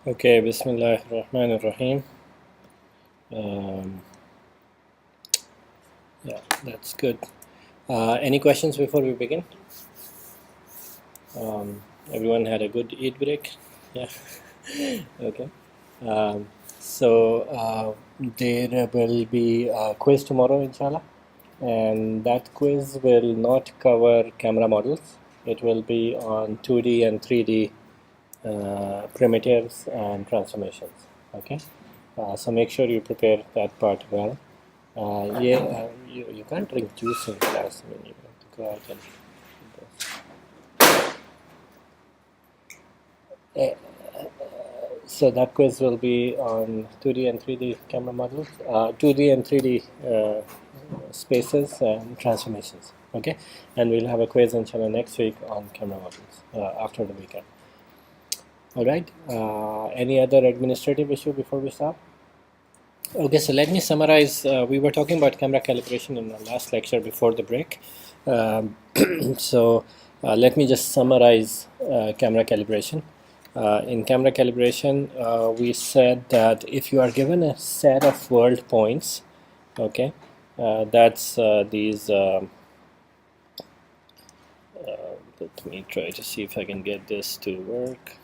Okay, Bismillahirrahmanirrahim. Um, yeah, that's good. Any questions before we begin? Everyone had a good Eid break? Yeah. Okay. Um, there will be a quiz tomorrow, inshallah, and that quiz will not cover camera models. It will be on 2D and 3D primitives and transformations. Okay, so make sure you prepare that part well. You can't drink juice in class. I mean, you have to go out and do this. So that quiz will be on 2D and 3D camera models, 2D and 3D spaces and transformations. Okay, and we'll have a quiz inshallah next week on camera models after the weekend. All right. Any other administrative issue before we start? Okay, so let me summarize. We were talking about camera calibration in the last lecture before the break. Um, let me just summarize camera calibration. In camera calibration, we said that if you are given a set of world points, okay, that's these. Let me try to see if I can get this to work.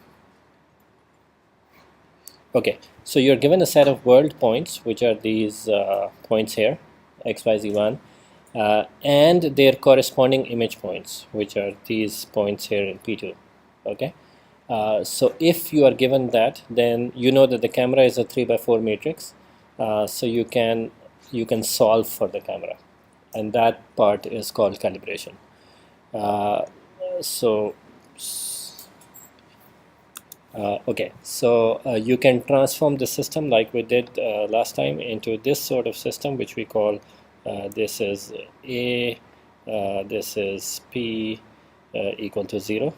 Okay, so you're given a set of world points, which are these points here, x, y, z, 1, and their corresponding image points, which are these points here in P2. Okay, so if you are given that, then you know that the camera is a 3x4 matrix, so you can solve for the camera, and that part is called calibration. Okay, so you can transform the system like we did last time into this sort of system, which we call this is A, this is P equal to 0.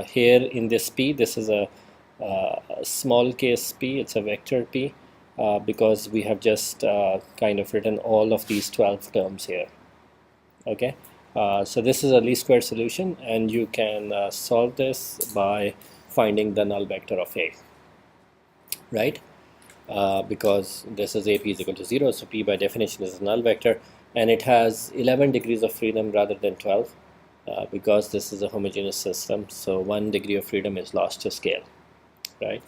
Here in this P, this is a small case P, it's a vector P, because we have just kind of written all of these 12 terms here. Okay, so this is a least square solution, and you can solve this by finding the null vector of A, right? Because this is AP is equal to 0, so P by definition is a null vector, and it has 11 degrees of freedom rather than 12, because this is a homogeneous system, so 1 degree of freedom is lost to scale, right?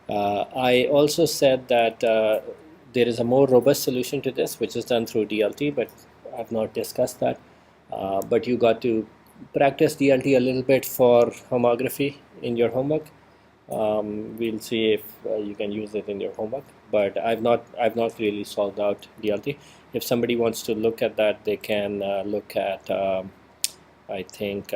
I also said that there is a more robust solution to this, which is done through DLT, but I've not discussed that. But you got to practice DLT a little bit for homography in your homework. We'll see if you can use it in your homework, but I've not really solved out DLT. If somebody wants to look at that, they can look at I think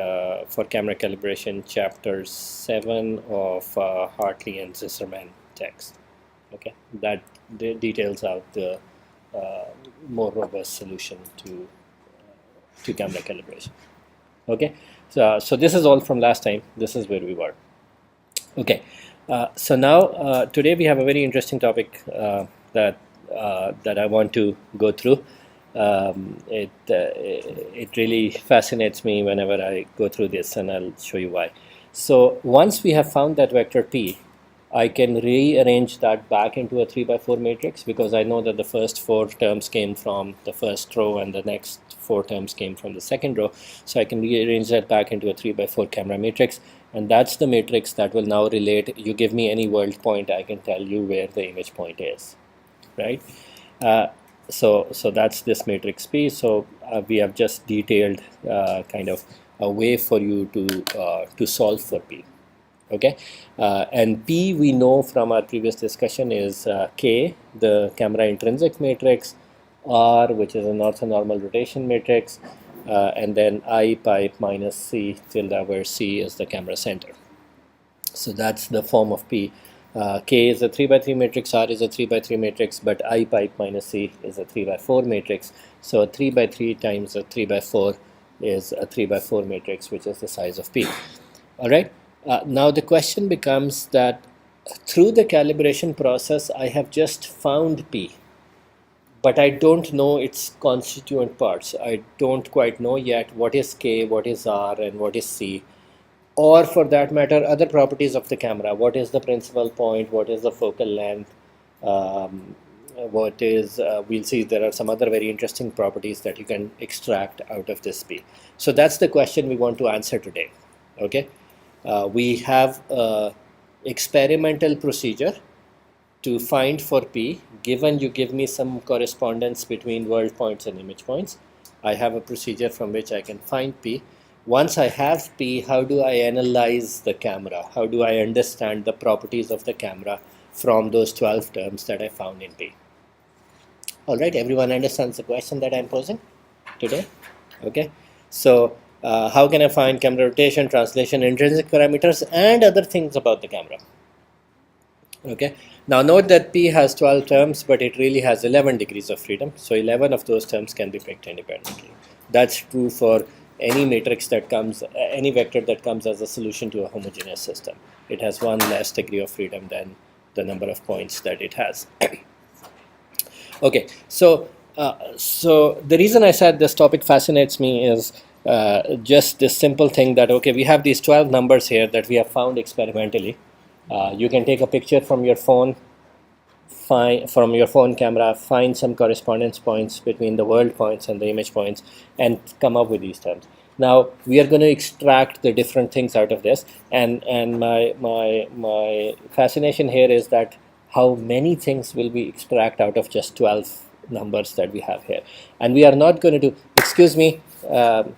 for camera calibration chapter 7 of Hartley and Zisserman text. Okay, that details out the more robust solution to camera calibration. Okay, so this is all from last time. This is where we were. Okay, so now today we have a very interesting topic that I want to go through. It really fascinates me whenever I go through this, and I'll show you why. So once we have found that vector P, I can rearrange that back into a 3x4 matrix, because I know that the first 4 terms came from the first row and the next 4 terms came from the second row. So I can rearrange that back into a 3x4 camera matrix, and that's the matrix that will now relate. You give me any world point, I can tell you where the image point is, right? So that's this matrix P. So we have just detailed kind of a way for you to solve for P. Okay, and P we know from our previous discussion is K, the camera intrinsic matrix, R, which is an orthonormal rotation matrix, and then I pipe minus C tilde, where C is the camera center. So that's the form of P. K is a 3x3 matrix, R is a 3x3 matrix, but I pipe minus C is a 3x4 matrix. So 3x3 times a 3x4 is a 3x4 matrix, which is the size of P. All right. Now the question becomes that through the calibration process, I have just found P, but I don't know its constituent parts. I don't quite know yet what is K, what is R, and what is C. or for that matter other properties of the camera. What is the principal point, what is the focal length, um, what is we'll see there are some other very interesting properties that you can extract out of this P. So that's the question we want to answer today. Okay, we have a experimental procedure to find for P. Given you give me some correspondence between world points and image points, I have a procedure from which I can find P. Once I have P, how do I analyze the camera? How do I understand the properties of the camera from those 12 terms that I found in P? All right, everyone understands the question that I'm posing today? Okay, so how can I find camera rotation, translation, intrinsic parameters, and other things about the camera? Okay, now note that P has 12 terms, but it really has 11 degrees of freedom. So 11 of those terms can be picked independently. That's true for any matrix that comes, any vector that comes as a solution to a homogeneous system. It has one less degree of freedom than the number of points that it has. Okay, so the reason I said this topic fascinates me is just this simple thing that, okay, we have these 12 numbers here that we have found experimentally. You can take a picture from your phone, from your phone camera, find some correspondence points between the world points and the image points, and come up with these terms. Now we are going to extract the different things out of this, and my fascination here is that how many things will we extract out of just 12 numbers that we have here. And we are not going to do, excuse me, can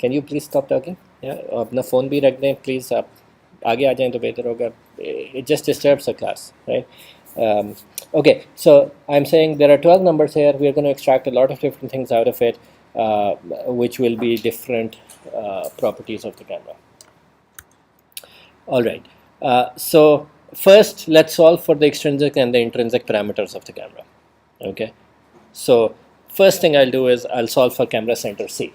you please stop talking? Yeah, अपना phone भी रख दें please, आप आगे आ जाएं तो बेहतर होगा. It just disturbs the class, right? Okay, so I'm saying there are 12 numbers here. We are going to extract a lot of different things out of it, which will be different properties of the camera. All right, so first let's solve for the extrinsic and the intrinsic parameters of the camera. Okay, so first thing I'll do is I'll solve for camera center C.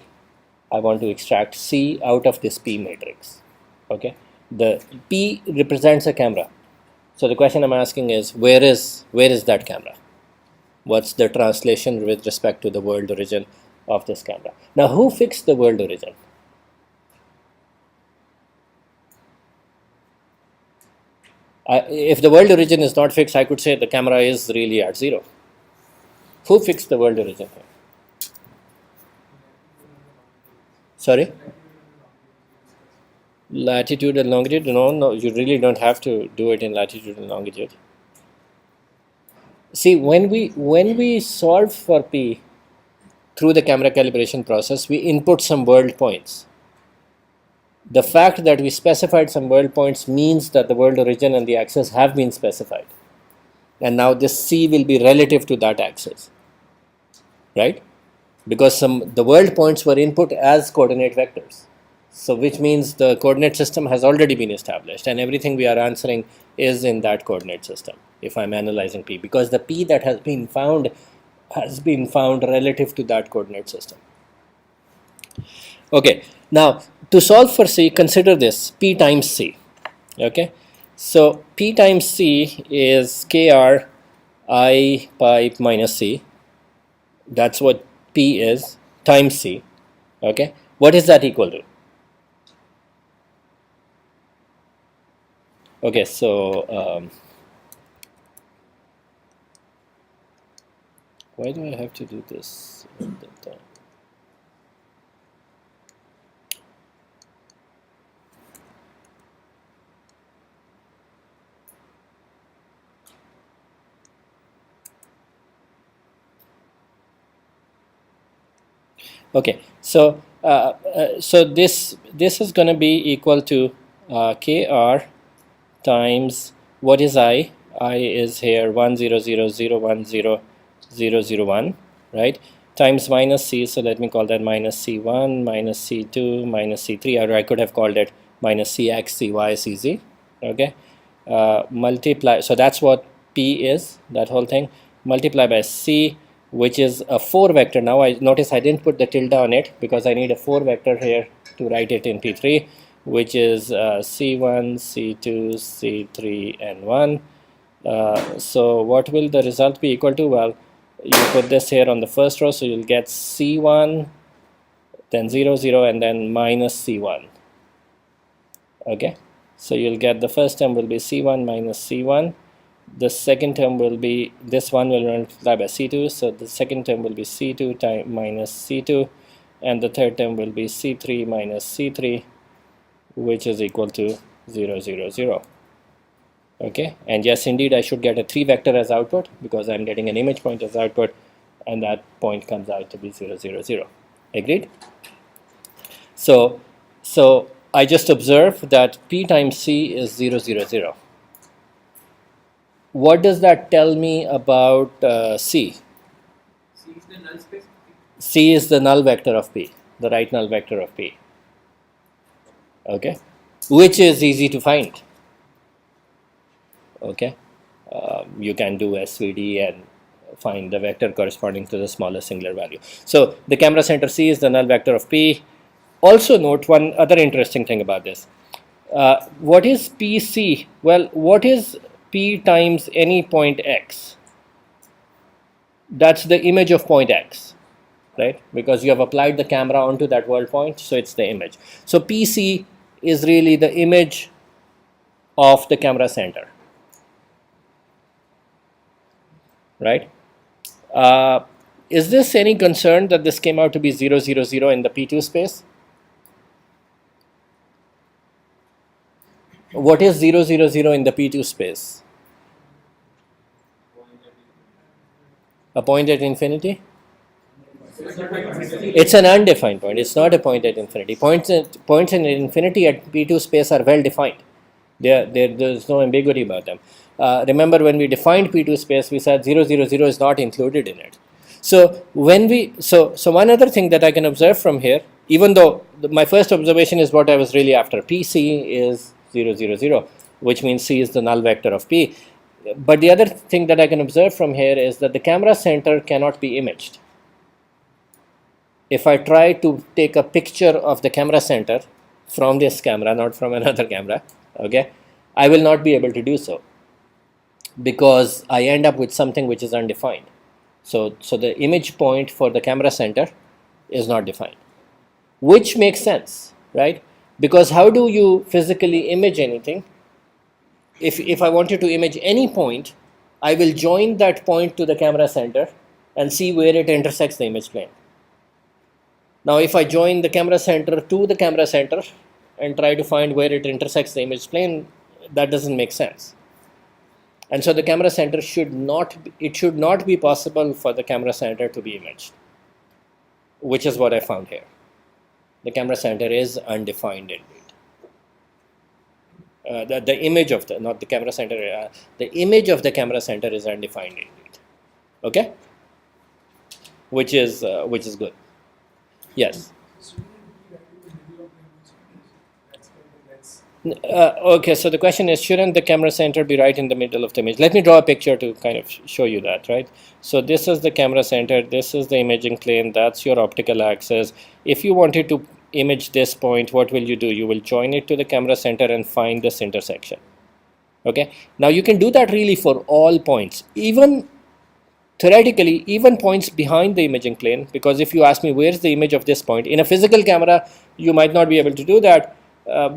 I want to extract C out of this P matrix. Okay, the P represents a camera. So the question I'm asking is, where is that camera? What's the translation with respect to the world origin of this camera? Now, who fixed the world origin? If the world origin is not fixed, I could say the camera is really at 0. Who fixed the world origin? Sorry? Latitude and longitude? No, you really don't have to do it in latitude and longitude. See, when we solve for P through the camera calibration process, we input some world points. The fact that we specified some world points means that the world origin and the axis have been specified. And now this C will be relative to that axis, right? Because the world points were input as coordinate vectors. So which means the coordinate system has already been established, and everything we are answering is in that coordinate system if I'm analyzing P, because the P that has been found relative to that coordinate system. Okay, now to solve for C, consider this, P times C. Okay, so P times C is KR I pi minus C. That's what P is, times C. Okay, what is that equal to? Okay, so why do I have to do this at that time? Okay, so this is going to be equal to KR times, what is I? I is here 100010001, right? Times minus C, so let me call that minus C1, minus C2, minus C3, or I could have called it minus Cx, Cy, Cz, okay? Multiply, so that's what P is, that whole thing, multiply by C, which is a 4 vector. Now I notice I didn't put the tilde on it because I need a 4 vector here to write it in P3, which is C1, C2, C3, and 1. So what will the result be equal to? Well, you put this here on the first row, so you'll get C1, then 0, 0, and then minus C1. Okay, so you'll get the first term will be C1 minus C1. The second term will be, this one will multiply by C2, so the second term will be C2 minus C2, and the third term will be C3 minus C3, which is equal to 0, 0, 0. Okay, and yes, indeed, I should get a 3 vector as output because I'm getting an image point as output, and that point comes out to be 0, 0, 0. Agreed? So I just observe that P times C is 0, 0, 0. What does that tell me about C? C is the null space. C is the null vector of P, the right null vector of P. Okay, which is easy to find. Okay, you can do SVD and find the vector corresponding to the smallest singular value. So the camera center C is the null vector of P. Also note one other interesting thing about this. What is PC? Well, what is P times any point X? That's the image of point X, right? Because you have applied the camera onto that world point, so it's the image. So PC is really the image of the camera center, right? Is this any concern that this came out to be 0, 0, 0 in the P2 space? What is 0, 0, 0 in the P2 space? A point at infinity? It's an undefined point. It's not a point at infinity. Points in infinity at P2 space are well defined. There's no ambiguity about them. Remember when we defined P2 space, we said 0, 0, 0 is not included in it. So when we so one other thing that I can observe from here, even though my first observation is what I was really after, PC is 0, 0, 0, which means C is the null vector of P. But the other thing that I can observe from here is that the camera center cannot be imaged. If I try to take a picture of the camera center from this camera, not from another camera, okay, I will not be able to do so because I end up with something which is undefined. So the image point for the camera center is not defined, which makes sense, right? Because how do you physically image anything? If I wanted to image any point, I will join that point to the camera center and see where it intersects the image plane. Now, if I join the camera center to the camera center and try to find where it intersects the image plane, that doesn't make sense. And so the camera center should not be possible for the camera center to be imaged, which is what I found here. The camera center is undefined indeed. The image of the, not the camera center, the image of the camera center is undefined indeed. Okay, which is good. Yes. Okay, so the question is, shouldn't the camera center be right in the middle of the image? Let me draw a picture to kind of show you that, right? So this is the camera center, this is the imaging plane, that's your optical axis. If you wanted to image this point, what will you do? You will join it to the camera center and find this intersection. Okay, now you can do that really for all points, even theoretically, even points behind the imaging plane, because if you ask me where's the image of this point, in a physical camera, you might not be able to do that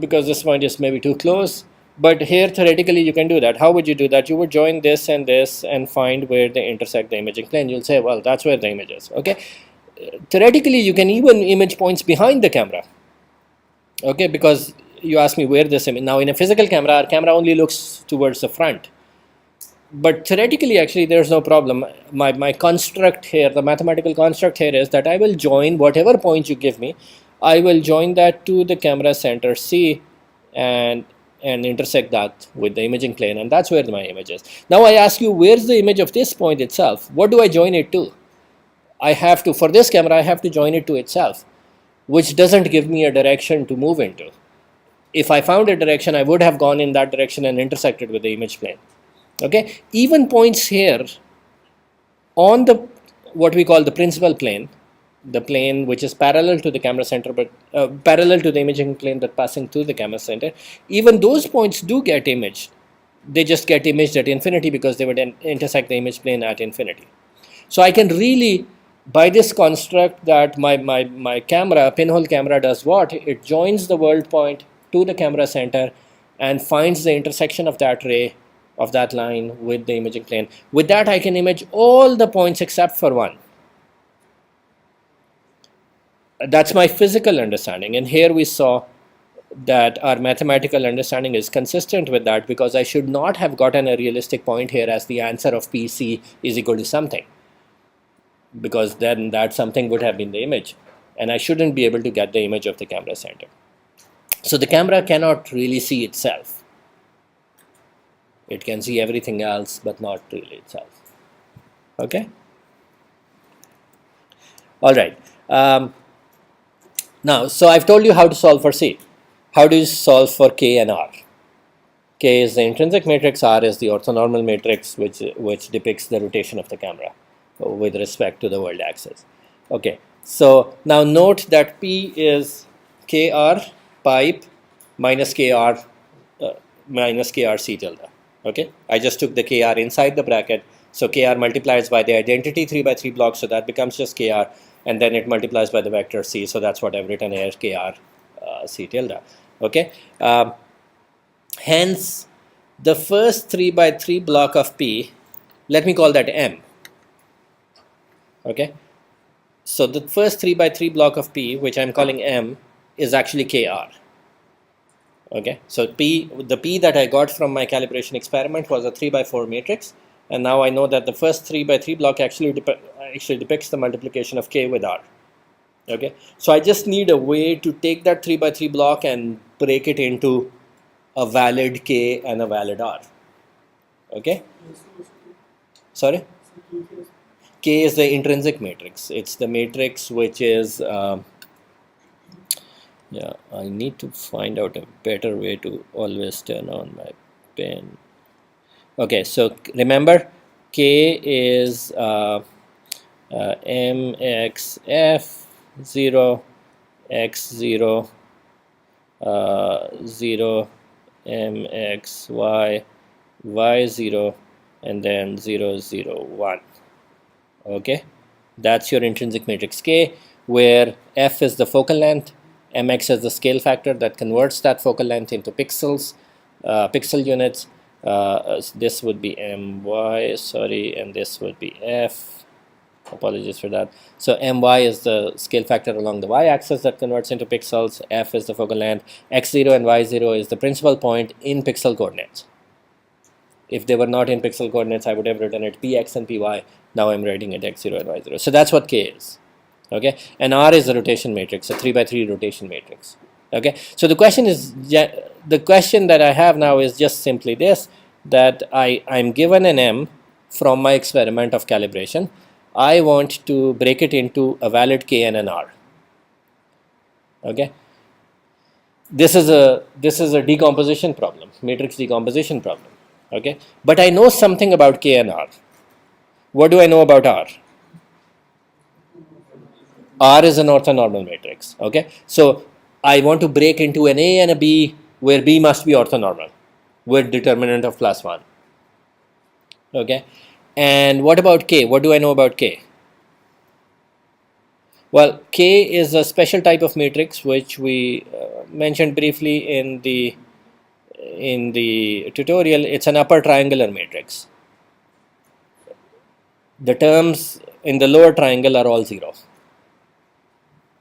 because this point is maybe too close. But here, theoretically, you can do that. How would you do that? You would join this and find where they intersect the imaging plane. You'll say, well, that's where the image is. Okay. Theoretically, you can even image points behind the camera. Okay, because you ask me where this image. Now, in a physical camera, our camera only looks towards the front. But theoretically, actually, there's no problem. My construct here, the mathematical construct here is that I will join whatever point you give me. I will join that to the camera center C and intersect that with the imaging plane, and that's where my image is. Now I ask you, where's the image of this point itself? What do I join it to? I have to, for this camera, I have to join it to itself, which doesn't give me a direction to move into. If I found a direction, I would have gone in that direction and intersected with the image plane. Okay, even points here on the what we call the principal plane, the plane which is parallel to the camera center, but parallel to the imaging plane that passing through the camera center, even those points do get imaged. They just get imaged at infinity because they would intersect the image plane at infinity. So I can really, by this construct that my camera, pinhole camera, does what? It joins the world point to the camera center and finds the intersection of that ray, of that line with the imaging plane. With that, I can image all the points except for one. That's my physical understanding. And here we saw that our mathematical understanding is consistent with that, because I should not have gotten a realistic point here as the answer of PC is equal to something, because then that something would have been the image, and I shouldn't be able to get the image of the camera center. So the camera cannot really see itself. It can see everything else, but not really itself. Okay? All right. Now, so I've told you how to solve for C. How do you solve for K and R? K is the intrinsic matrix, R is the orthonormal matrix, which depicts the rotation of the camera with respect to the world axis. Okay, so now note that P is KR pipe minus KR C tilde. Okay, I just took the KR inside the bracket, so KR multiplies by the identity 3 by 3 block, so that becomes just KR, and then it multiplies by the vector C, so that's what I've written here, KR C tilde. Okay, hence the first 3 by 3 block of P, let me call that M. Okay, so the first 3 by 3 block of P, which I'm calling M, is actually KR. Okay, so the P that I got from my calibration experiment was a 3 by 4 matrix, and now I know that the first 3 by 3 block actually depicts the multiplication of K with R. Okay, so I just need a way to take that 3 by 3 block and break it into a valid K and a valid R. Okay, sorry? K is the intrinsic matrix. It's the matrix which is yeah, I need to find out a better way to always turn on my pen. Okay, so remember, K is MXF 0, X0, 0, MXY, Y0, and then 0, 0, 1. Okay, that's your intrinsic matrix K, where F is the focal length, mx is the scale factor that converts that focal length into pixels, pixel units. This would be my, sorry, and this would be f. Apologies for that. So my is the scale factor along the y-axis that converts into pixels. F is the focal length. X0 and Y0 is the principal point in pixel coordinates. If they were not in pixel coordinates, I would have written it px and py. Now I'm writing it x0 and y0. So that's what K is. Okay, and R is a rotation matrix, a 3 by 3 rotation matrix. Okay, so the question that I have now is just simply this, that I'm given an M from my experiment of calibration. I want to break it into a valid K and an R. Okay, this is a decomposition problem, matrix decomposition problem. Okay, but I know something about K and R. What do I know about R? R is an orthonormal matrix. Okay, so I want to break into an A and a B where B must be orthonormal with determinant of +1. Okay, and what about K? What do I know about K? Well, K is a special type of matrix which we mentioned briefly in the tutorial. It's an upper triangular matrix. The terms in the lower triangle are all 0.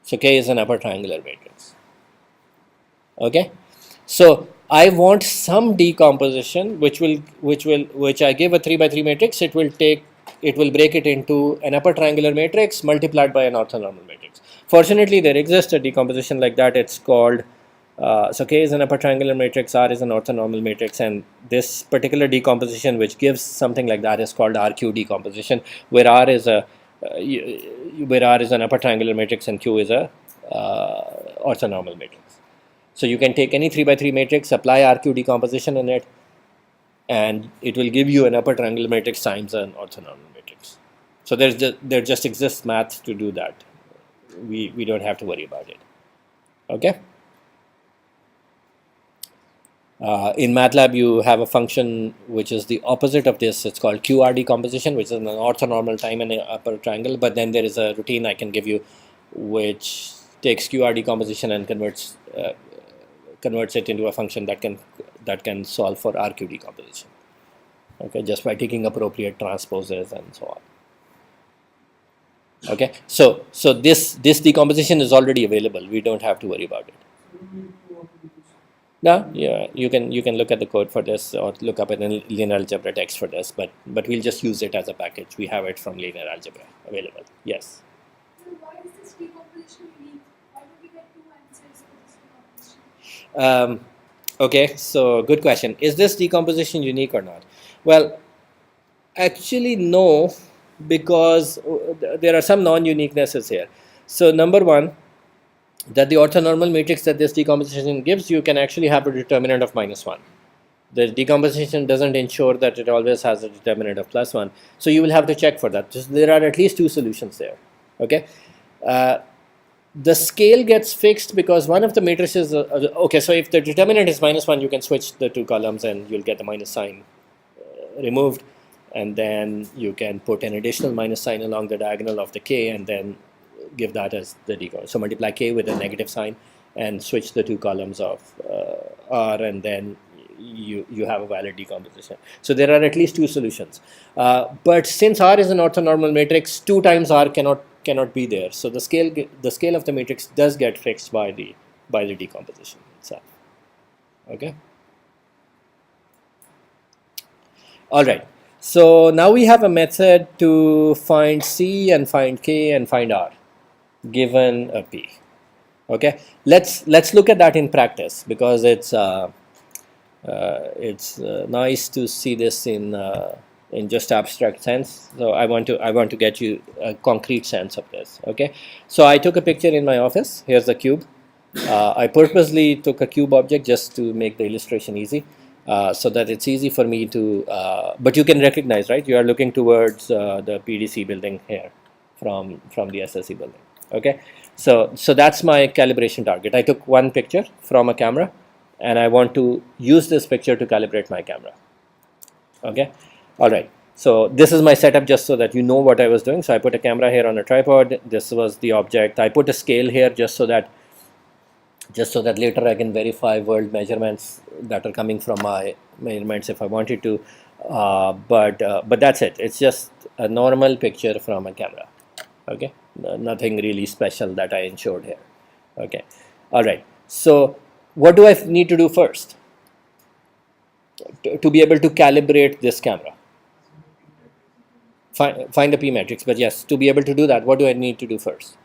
So K is an upper triangular matrix. Okay, so I want some decomposition which I give a 3 by 3 matrix. It will break it into an upper triangular matrix multiplied by an orthonormal matrix. Fortunately, there exists a decomposition like that. It's called so K is an upper triangular matrix, R is an orthonormal matrix, and this particular decomposition which gives something like that is called RQ decomposition, where R is an upper triangular matrix and Q is a orthonormal matrix. So you can take any 3 by 3 matrix, apply RQ decomposition in it, and it will give you an upper triangular matrix times an orthonormal matrix. So there just exists math to do that. We don't have to worry about it. Okay. In MATLAB, you have a function which is the opposite of this. It's called QR decomposition, which is an orthonormal time in an upper triangle. But then there is a routine I can give you which takes QR decomposition and converts converts it into a function that can solve for RQ decomposition. Okay, just by taking appropriate transposes and so on. Okay, so this decomposition is already available. We don't have to worry about it. No, yeah, you can look at the code for this or look up in linear algebra text for this, but we'll just use it as a package. We have it from linear algebra available. Yes. So why is this decomposition unique? Why do we get two answers for this decomposition? Okay, so good question. Is this decomposition unique or not? Well, actually no, because there are some non-uniquenesses here. So number one, that the orthonormal matrix that this decomposition gives you can actually have a determinant of -1. The decomposition doesn't ensure that it always has a determinant of +1. So you will have to check for that. Just, there are at least two solutions there. Okay. The scale gets fixed because one of the matrices, okay, so if the determinant is -1, you can switch the two columns and you'll get the minus sign removed. And then you can put an additional minus sign along the diagonal of the k and then give that as the decomposition. So multiply k with a negative sign and switch the two columns of R, and then you have a valid decomposition. So there are at least two solutions. But since R is an orthonormal matrix, 2 times R cannot be there. So the scale of the matrix does get fixed by the decomposition itself. Okay. All right. So now we have a method to find C and find K and find R given a P. Okay, let's look at that in practice, because it's nice to see this in just abstract sense. So I want to get you a concrete sense of this. Okay, so I took a picture in my office. Here's the cube. I purposely took a cube object just to make the illustration easy. So that it's easy for me to, but you can recognize, right? You are looking towards the PDC building here from the SSC building. Okay, so that's my calibration target. I took one picture from a camera, and I want to use this picture to calibrate my camera. Okay, all right. So this is my setup, just so that you know what I was doing. So I put a camera here on a tripod. This was the object. I put a scale here just so that later I can verify world measurements that are coming from my measurements if I wanted to. But that's it. It's just a normal picture from a camera. Okay, nothing really special that I ensured here. Okay, all right. So what do I need to do first to be able to calibrate this camera? Find the P matrix. But yes, to be able to do that, what do I need to do first?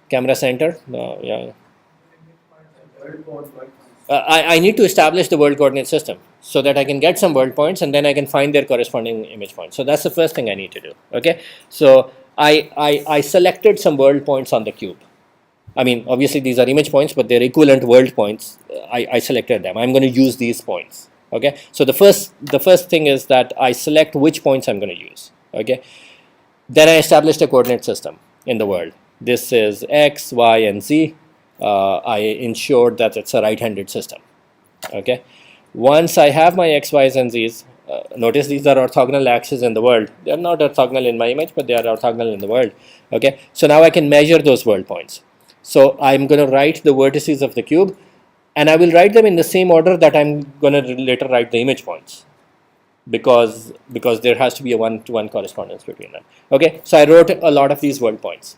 Camera center. Yeah. I need to establish the world coordinate system so that I can get some world points, and then I can find their corresponding image points. So that's the first thing I need to do. Okay, so I selected some world points on the cube. I mean, obviously these are image points, but they're equivalent world points. I selected them. I'm going to use these points. Okay, so the first thing is that I select which points I'm going to use. Okay, then I established a coordinate system in the world. This is X, Y, and Z. I ensured that it's a right-handed system. Okay. Once I have my X, Y's, and Z's, notice these are orthogonal axes in the world. They are not orthogonal in my image, but they are orthogonal in the world. Okay. So now I can measure those world points. So I'm going to write the vertices of the cube, and I will write them in the same order that I'm going to later write the image points, because there has to be a one-to-one correspondence between them. Okay. So I wrote a lot of these world points.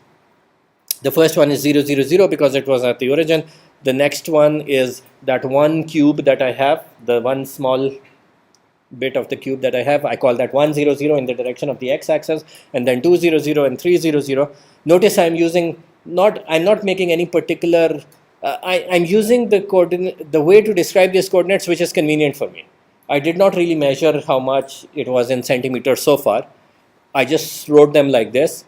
The first one is 0, 0, 0 because it was at the origin. The next one is that one cube that I have, the one small bit of the cube that I have. I call that 1, 0, 0 in the direction of the x-axis, and then 2, 0, 0 and 3, 0, 0. Notice I'm not making any particular. I'm using the way to describe these coordinates which is convenient for me. I did not really measure how much it was in centimeters so far. I just wrote them like this.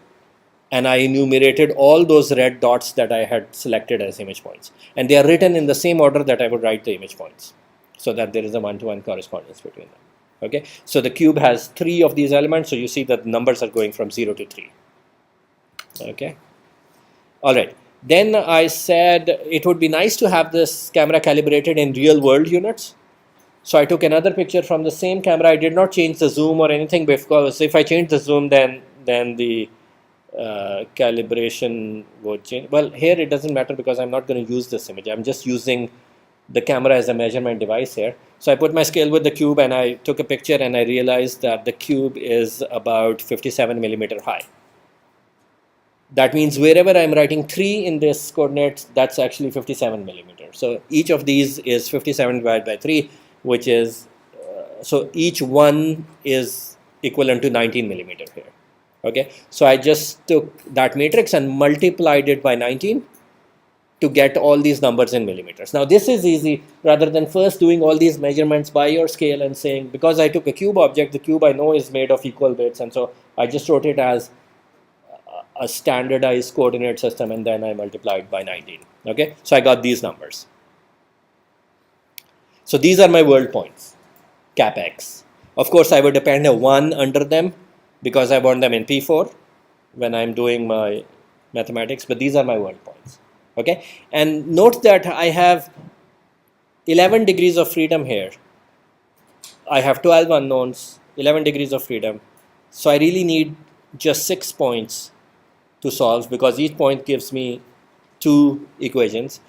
And I enumerated all those red dots that I had selected as image points. And they are written in the same order that I would write the image points, so that there is a one-to-one correspondence between them. Okay, so the cube has 3 of these elements, so you see that numbers are going from 0 to 3. Okay, all right. Then I said it would be nice to have this camera calibrated in real world units. So I took another picture from the same camera. I did not change the zoom or anything, because if I change the zoom, then the calibration would change. Well, here it doesn't matter because I'm not going to use this image. I'm just using the camera as a measurement device here. So I put my scale with the cube and I took a picture and I realized that the cube is about 57 millimeter high. That means wherever I'm writing 3 in this coordinates, that's actually 57 millimeters. So each of these is 57 divided by 3, which is, so each one is equivalent to 19 millimeter here. Okay, so I just took that matrix and multiplied it by 19 to get all these numbers in millimeters. Now this is easy rather than first doing all these measurements by your scale and saying, because I took a cube object, the cube I know is made of equal bits, and so I just wrote it as a standardized coordinate system and then I multiplied by 19. Okay, so I got these numbers. So these are my world points, cap x. Of course, I would append a 1 under them because I want them in P4 when I'm doing my mathematics, but these are my world points. Okay, and note that I have 11 degrees of freedom here. I have 12 unknowns, 11 degrees of freedom. So I really need just 6 points to solve because each point gives me 2 equations.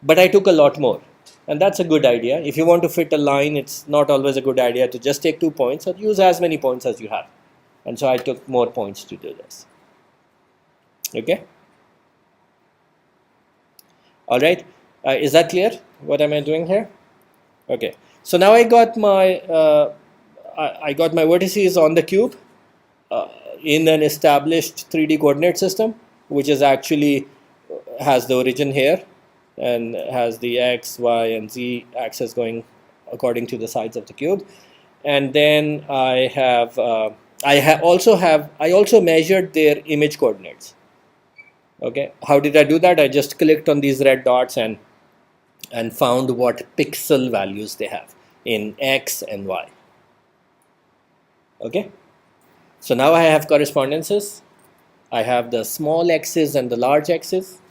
But I took a lot more. And that's a good idea. If you want to fit a line, it's not always a good idea to just take 2 points, or use as many points as you have. And so I took more points to do this. Okay? All right. Is that clear? What am I doing here? Okay. So now I got my vertices on the cube in an established 3D coordinate system, which is actually has the origin here and has the x, y, and z axis going according to the sides of the cube. And then I also measured their image coordinates. Okay, how did I do that? I just clicked on these red dots and found what pixel values they have in x and y. Okay, so now I have correspondences. I have the small x's and the large x's,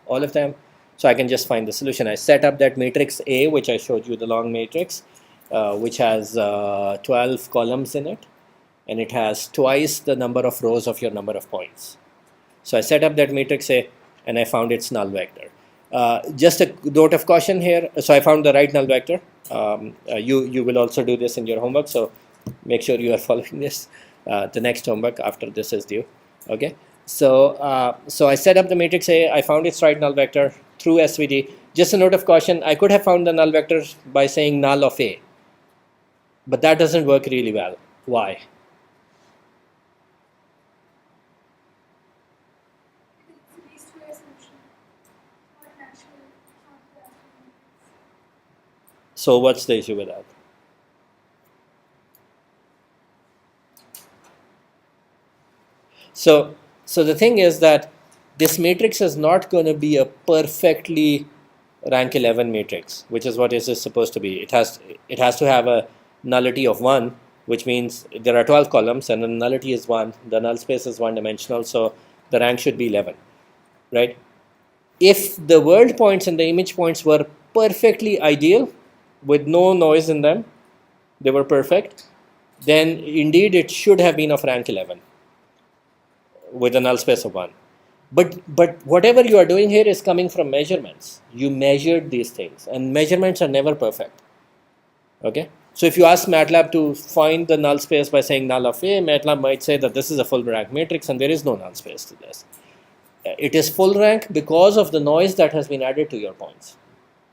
all of them. So I can just find the solution. I set up that matrix A, which I showed you, the long matrix, which has 12 columns in it, and it has twice the number of rows of your number of points. So I set up that matrix A and I found its null vector. Just a note of caution here. So I found the right null vector. You will also do this in your homework, so make sure you are following this. The next homework after this is due. Okay. So I set up the matrix A. I found its right null vector through SVD. Just a note of caution. I could have found the null vector by saying null of A, but that doesn't work really well. Why? So what's the issue with that? So the thing is that this matrix is not going to be a perfectly rank 11 matrix, which is what it is supposed to be. It has to have a nullity of 1, which means there are 12 columns and the nullity is 1. The null space is 1-dimensional, so the rank should be 11, right? If the world points and the image points were perfectly ideal, with no noise in them, they were perfect, then indeed it should have been of rank 11 with a null space of 1. But whatever you are doing here is coming from measurements. You measured these things, and measurements are never perfect. Okay, so if you ask MATLAB to find the null space by saying null of A, MATLAB might say that this is a full rank matrix and there is no null space to this. It is full rank because of the noise that has been added to your points.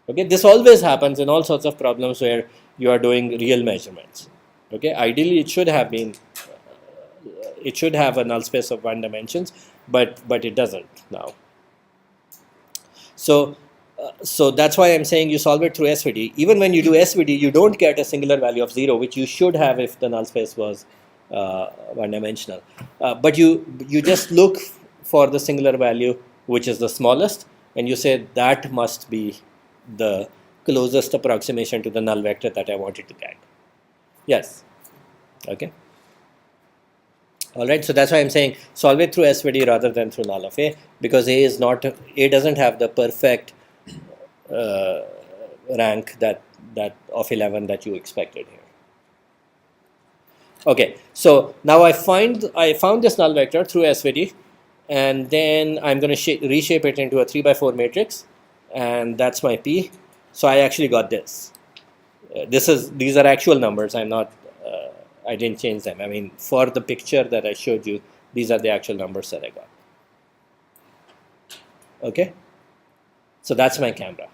Okay, this always happens in all sorts of problems where you are doing real measurements. Okay, ideally it should have been, it should have a null space of 1 dimensions, but it doesn't now. So that's why I'm saying you solve it through SVD. Even when you do SVD, you don't get a singular value of 0, which you should have if the null space was 1-dimensional. But you just look for the singular value, which is the smallest, and you say that must be the closest approximation to the null vector that I wanted to get. Yes. Okay. All right. So that's why I'm saying solve it through SVD rather than through null of A, because A doesn't have the perfect rank that of 11 that you expected here. Okay. So now I found this null vector through SVD. and then I'm going to reshape it into a 3x4 matrix, and that's my P. So I actually got this. These are actual numbers. I didn't change them. I mean, for the picture that I showed you, these are the actual numbers that I got. Okay, so that's my camera.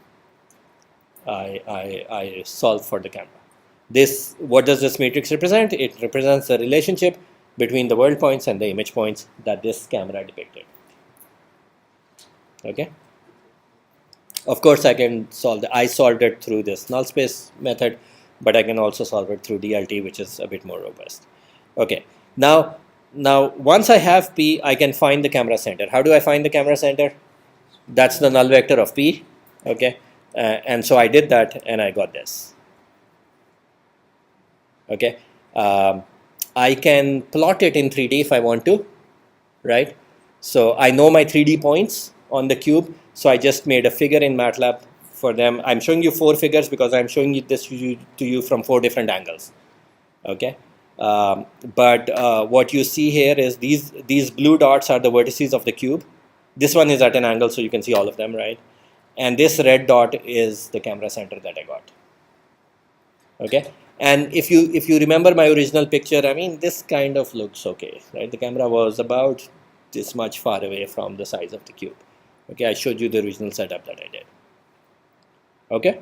I solved for the camera. What does this matrix represent? It represents the relationship between the world points and the image points that this camera depicted. Okay. Of course, I solved it through this null space method, but I can also solve it through DLT, which is a bit more robust. Okay. Now once I have P, I can find the camera center. How do I find the camera center? That's the null vector of P. Okay. And so I did that, and I got this. Okay. I can plot it in 3D if I want to, right? So I know my 3D points on the cube, so I just made a figure in MATLAB for them. I'm showing you 4 figures because I'm showing this to you from 4 different angles. Okay. But what you see here is these blue dots are the vertices of the cube. This one is at an angle, so you can see all of them, right? And this red dot is the camera center that I got. Okay. And if you remember my original picture, I mean, this kind of looks okay, right? The camera was about this much far away from the size of the cube. Okay, I showed you the original setup that I did. Okay,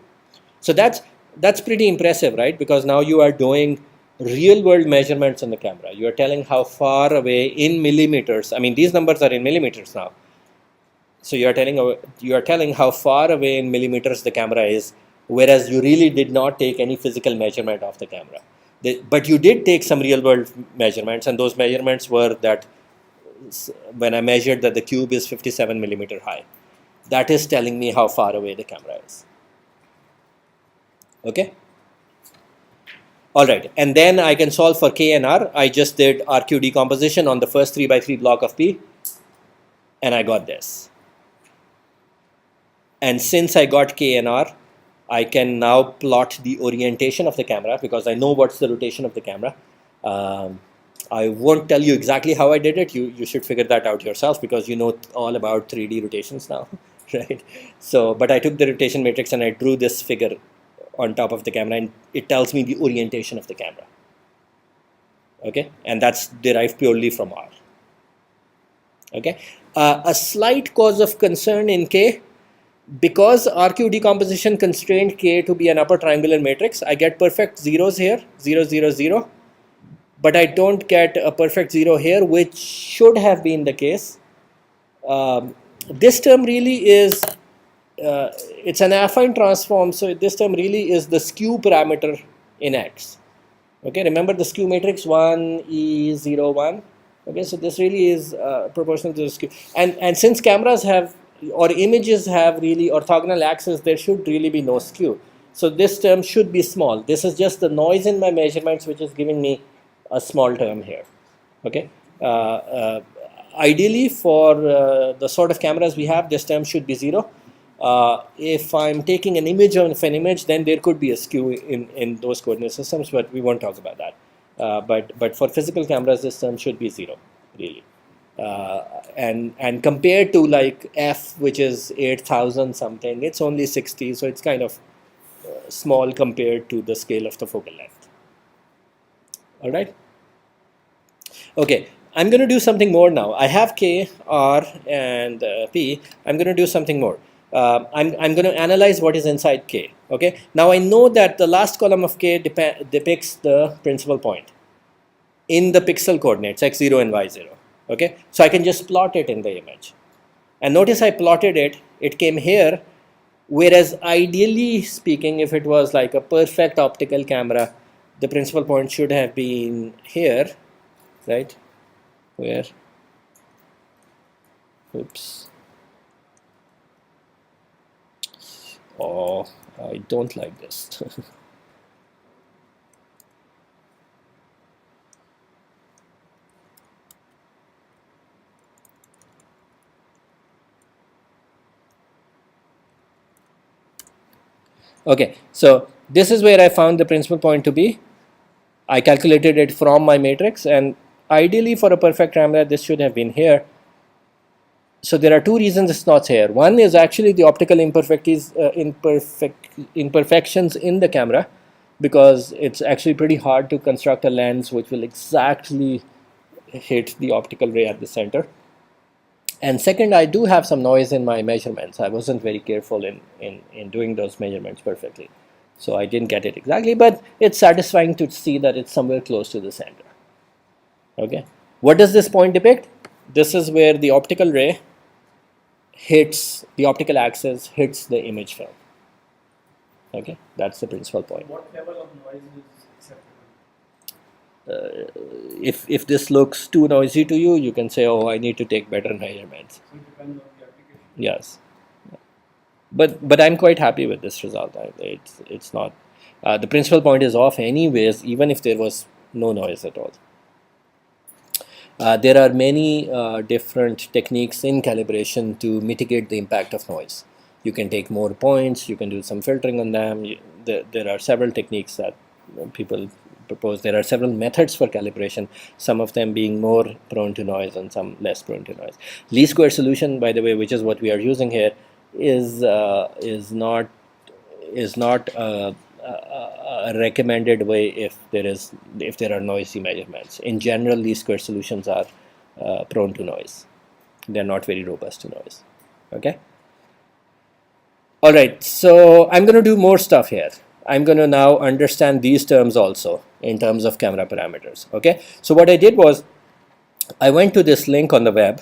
so that's pretty impressive, right? Because now you are doing real world measurements on the camera. You are telling how far away in millimeters. I mean, these numbers are in millimeters now. So you are telling how far away in millimeters the camera is, whereas you really did not take any physical measurement of the camera. But you did take some real world measurements, and those measurements were that when I measured that the cube is 57 millimeter high. That is telling me how far away the camera is. Okay. All right, and then I can solve for K and R. I just did RQ decomposition on the first 3x3 block of P, and I got this. And since I got K and R, I can now plot the orientation of the camera because I know what's the rotation of the camera. I won't tell you exactly how I did it. You should figure that out yourself because you know all about 3D rotations now, right? So, but I took the rotation matrix and I drew this figure on top of the camera, and it tells me the orientation of the camera. Okay, and that's derived purely from R. Okay, a slight cause of concern in K, because RQ decomposition constrained K to be an upper triangular matrix, I get perfect zeros here, 0, 0, 0. But I don't get a perfect 0 here, which should have been the case. This term really is, it's an affine transform, so this term really is the skew parameter in X. Okay, remember the skew matrix 1, E, 0, 1. Okay, so this really is proportional to the skew. And since cameras have, or images have really orthogonal axes, there should really be no skew. So this term should be small. This is just the noise in my measurements which is giving me a small term here. Okay. Ideally, for the sort of cameras we have, this term should be 0. If I'm taking an image of an image, then there could be a skew in those coordinate systems, but we won't talk about that. But for physical cameras, this term should be 0, really. And compared to like F, which is 8,000 something, it's only 60, so it's kind of small compared to the scale of the focal length. All right. Okay, I'm going to do something more now. I have K, R, and P. I'm going to do something more. I'm going to analyze what is inside K. Okay. Now I know that the last column of K depicts the principal point in the pixel coordinates x0 and y0. Okay. So I can just plot it in the image. And notice I plotted it. It came here. Whereas ideally speaking, if it was like a perfect optical camera, the principal point should have been here, right? Where? Oops. Oh, I don't like this. Okay, so this is where I found the principal point to be. I calculated it from my matrix, and ideally for a perfect camera, this should have been here. so there are two reasons it's not here. One is actually the optical imperfections in the camera, because it's actually pretty hard to construct a lens which will exactly hit the optical ray at the center. And second, I do have some noise in my measurements. I wasn't very careful in doing those measurements perfectly. So I didn't get it exactly, but it's satisfying to see that it's somewhere close to the center. Okay. What does this point depict? This is where the optical ray hits, the optical axis hits the image film. Okay. That's the principal point. What level of noise is acceptable? If this looks too noisy to you, you can say, oh, I need to take better measurements. So it depends on the application. Yes. But I'm quite happy with this result. It's not, the principal point is off anyways, even if there was no noise at all. There are many different techniques in calibration to mitigate the impact of noise. You can take more points, you can do some filtering on them. There are several techniques that people propose. There are several methods for calibration, some of them being more prone to noise and some less prone to noise. Least square solution, by the way, which is what we are using here, is not a recommended way if there are noisy measurements. In general, least square solutions are prone to noise. They're not very robust to noise. Okay. All right. So I'm going to do more stuff here. I'm going to now understand these terms also in terms of camera parameters. Okay. So what I did was I went to this link on the web.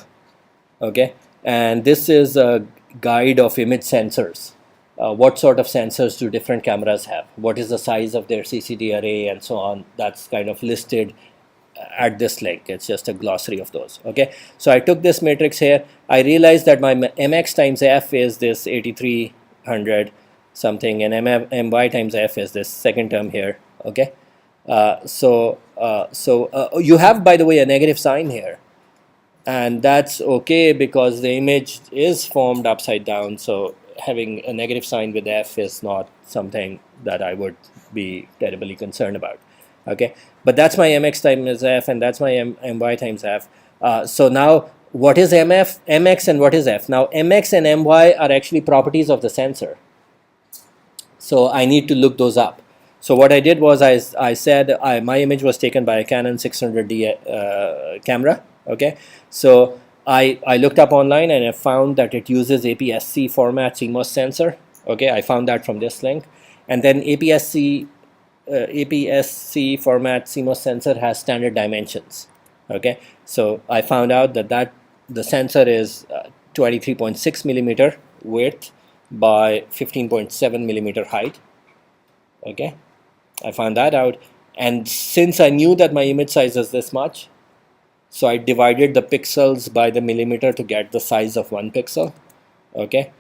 Okay. And this is a guide of image sensors. What sort of sensors do different cameras have? What is the size of their CCD array and so on? That's kind of listed at this link. It's just a glossary of those. Okay, so I took this matrix here. I realized that my mx times f is this 8300 something, and my times f is this second term here. Okay, so you have, by the way, a negative sign here. And that's okay because the image is formed upside down, so having a negative sign with f is not something that I would be terribly concerned about. Okay, but that's my mx times f, and that's my my times f. So now what is mx and what is f? Now mx and my are actually properties of the sensor, so I need to look those up. So what I did was I said my image was taken by a Canon 600D camera. Okay, so I looked up online and I found that it uses APS-C format CMOS sensor. Okay, I found that from this link, and then APS-C format CMOS sensor has standard dimensions. Okay, so I found out that the sensor is 23.6 millimeter width by 15.7 millimeter height. Okay, I found that out, and since I knew that my image size is this much, so I divided the pixels by the millimeter to get the size of one pixel. Okay,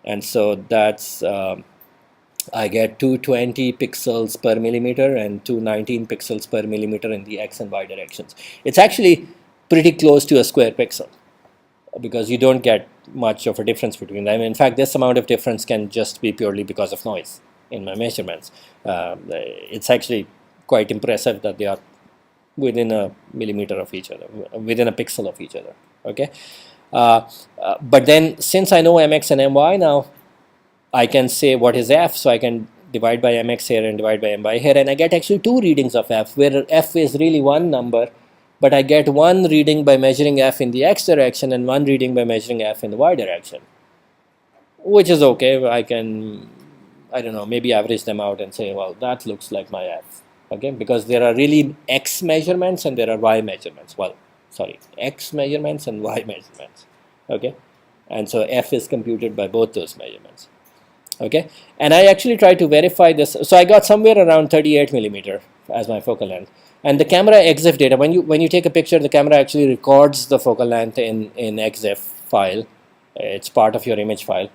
and so that's I get 220 pixels per millimeter and 219 pixels per millimeter in the x and y directions. It's actually pretty close to a square pixel because you don't get much of a difference between them. In fact, this amount of difference can just be purely because of noise in my measurements. It's actually quite impressive that they are within a millimeter of each other, within a pixel of each other. Okay, but then since I know mx and my now, I can say what is f, so I can divide by mx here and divide by my here, and I get actually two readings of f, where f is really one number, but I get one reading by measuring f in the x direction and one reading by measuring f in the y direction, which is okay. I can, I don't know, maybe average them out and say, well, that looks like my f. Okay, because there are really x measurements and there are y measurements. Well, sorry, x measurements and y measurements. Okay, and so f is computed by both those measurements. Okay, and I actually tried to verify this. So I got somewhere around 38 millimeter as my focal length, and the camera EXIF data. When you take a picture, the camera actually records the focal length in EXIF file. It's part of your image file.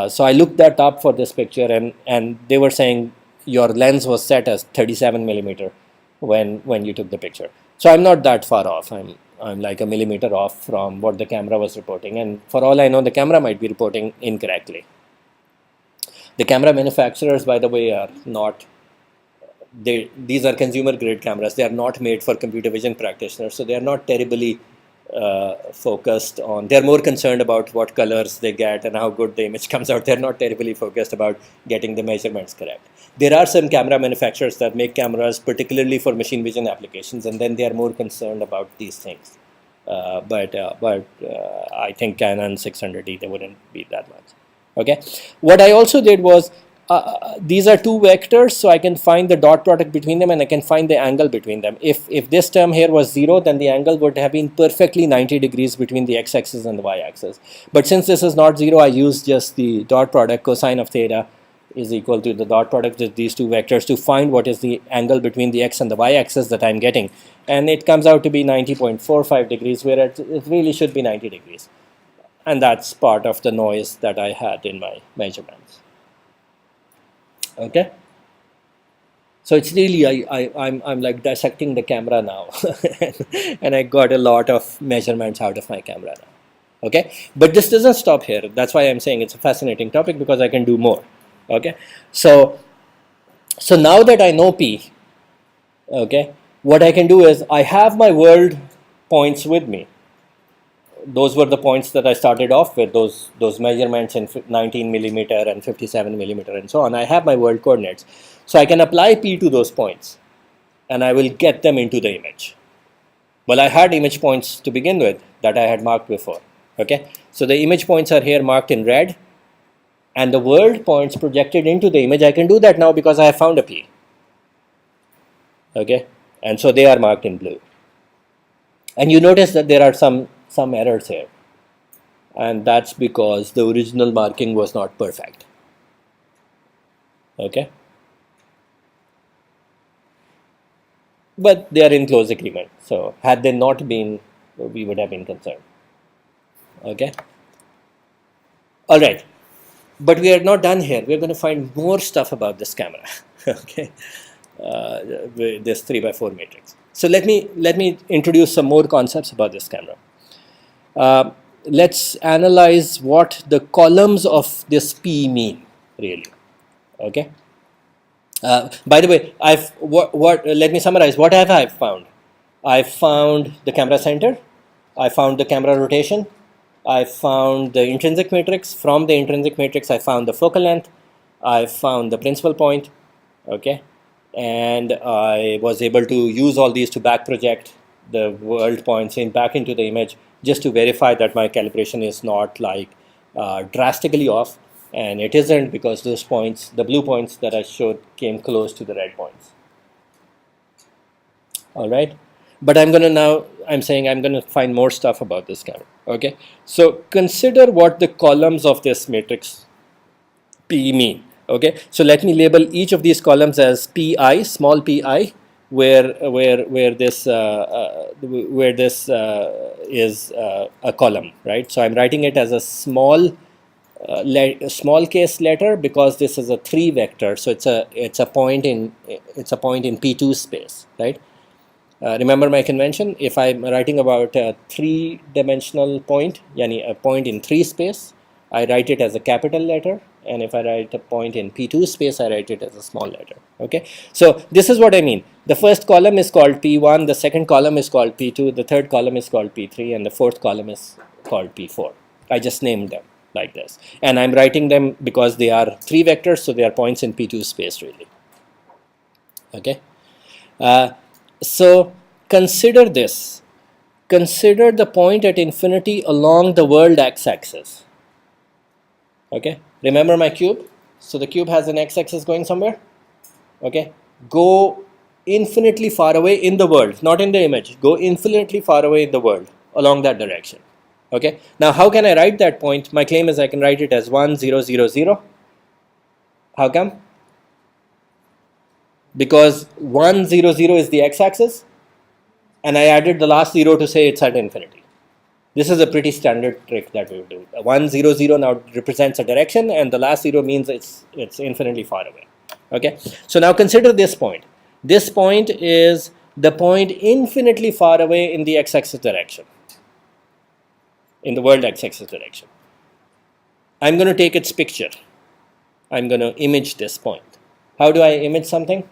So I looked that up for this picture, and they were saying your lens was set as 37 millimeter when you took the picture. So I'm not that far off. I'm like a millimeter off from what the camera was reporting, and for all I know, the camera might be reporting incorrectly. The camera manufacturers, by the way, are not. These are consumer grade cameras. They are not made for computer vision practitioners, so they are not terribly focused on, they're more concerned about what colors they get and how good the image comes out. They're not terribly focused about getting the measurements correct. There are some camera manufacturers that make cameras particularly for machine vision applications, and then they are more concerned about these things. But I think Canon 600D, they wouldn't be that much. Okay. What I also did was, these are two vectors, so I can find the dot product between them and I can find the angle between them. If this term here was 0, then the angle would have been perfectly 90 degrees between the x-axis and the y-axis. But since this is not 0, I used just the dot product. Cosine of theta is equal to the dot product of these two vectors to find what is the angle between the x and the y-axis that I'm getting. And it comes out to be 90.45 degrees, where it really should be 90 degrees. And that's part of the noise that I had in my measurements. Okay, so it's really, I'm like dissecting the camera now and I got a lot of measurements out of my camera now. Okay, but this doesn't stop here. That's why I'm saying it's a fascinating topic, because I can do more. Okay, so now that I know P, okay, what I can do is I have my world points with me. Those were the points that I started off with, those measurements in 19 millimeter and 57 millimeter and so on. I have my world coordinates. So I can apply P to those points and I will get them into the image. Well, I had image points to begin with that I had marked before. Okay, so the image points are here marked in red, and the world points projected into the image, I can do that now because I have found a P. Okay, and so they are marked in blue. And you notice that there are some errors here, and that's because the original marking was not perfect. Okay, but they are in close agreement, so had they not been, we would have been concerned. Okay, all right, but we are not done here. We're going to find more stuff about this camera. Okay, this 3x4 matrix. So let me introduce some more concepts about this camera. Let's analyze what the columns of this P mean, really. Okay. By the way, let me summarize. What have I found? I found the camera center. I found the camera rotation. I found the intrinsic matrix. From the intrinsic matrix, I found the focal length. I found the principal point. Okay. And I was able to use all these to back project the world points back into the image, just to verify that my calibration is not like drastically off, and it isn't, because those points, the blue points that I showed, came close to the red points. All right, but I'm going to find more stuff about this camera. Okay, so consider what the columns of this matrix P mean. Okay, so let me label each of these columns as Pi, small pi, where this is a column, right? So I'm writing it as a small case letter, because this is a 3 vector, so it's a point in P2 space, right? Remember my convention. If I'm writing about a 3-dimensional point, yani a point in 3 space, I write it as a capital letter, and if I write a point in P2 space, I write it as a small letter. Okay, so this is what I mean. The first column is called P1, the second column is called P2, the third column is called P3, and the fourth column is called P4. I just named them like this, and I'm writing them because they are 3 vectors, so they are points in P2 space, really. Okay, so consider this. Consider the point at infinity along the world x-axis. Okay, remember my cube? So the cube has an x-axis going somewhere. Okay, go infinitely far away in the world, not in the image. Go infinitely far away in the world along that direction. Okay, now how can I write that point? My claim is I can write it as 1, 0, 0, 0. How come? Because 1, 0, 0 is the x-axis, and I added the last 0 to say it's at infinity. This is a pretty standard trick that we will do. 1, 0, 0 now represents a direction, and the last 0 means it's infinitely far away. Okay, so now consider this point. This point is the point infinitely far away in the x-axis direction, in the world x-axis direction. I'm going to take its picture. I'm going to image this point. How do I image something?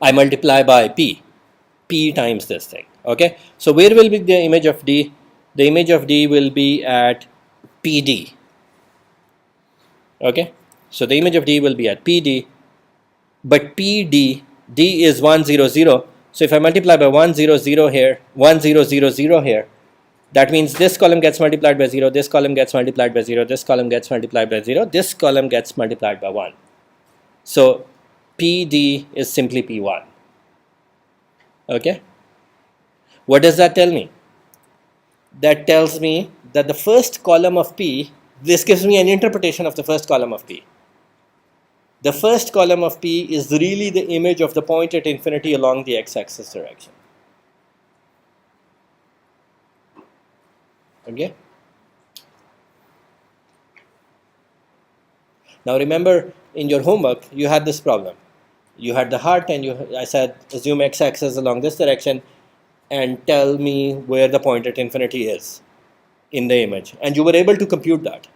I multiply by P. P times this thing. Okay, so where will be the image of D? The image of D will be at PD. Okay, so the image of D will be at PD, but PD, D is 1 0 0. So if I multiply by 1 0 0 here, 1 0 0 0 here, that means this column gets multiplied by 0, this column gets multiplied by 0, this column gets multiplied by 0, this column gets multiplied by 1. So PD is simply P1. Okay, what does that tell me? That tells me that the first column of P, this gives me an interpretation of the first column of P. The first column of P is really the image of the point at infinity along the x-axis direction. Okay. Now remember, in your homework, you had this problem. You had the heart, and I said, assume x-axis along this direction, and tell me where the point at infinity is in the image. And you were able to compute that.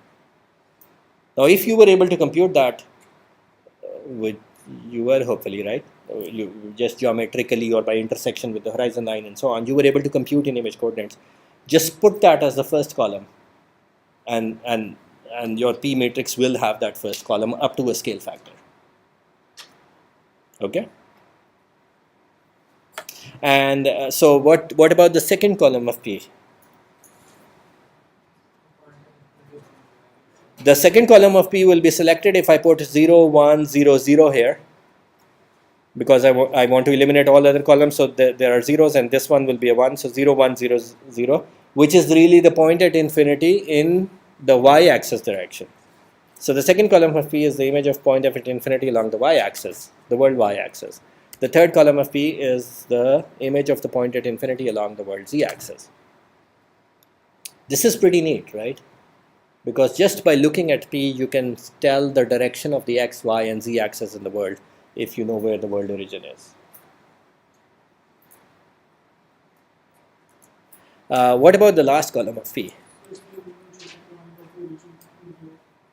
Now, if you were able to compute that, you were hopefully right. You just geometrically or by intersection with the horizon line and so on, you were able to compute in image coordinates. Just put that as the first column, and your P matrix will have that first column up to a scale factor. Okay. And so what about the second column of P? The second column of P will be selected if I put 0 1 0 0 here, because I want to eliminate all other columns, so there are zeros, and this one will be a 1, so 0 1 0 0, which is really the point at infinity in the y-axis direction. So the second column of P is the image of point at infinity along the y-axis, the world y-axis. The third column of P is the image of the point at infinity along the world z-axis. This is pretty neat, right? Because just by looking at P, you can tell the direction of the x, y, and z axis in the world if you know where the world origin is. What about the last column of P?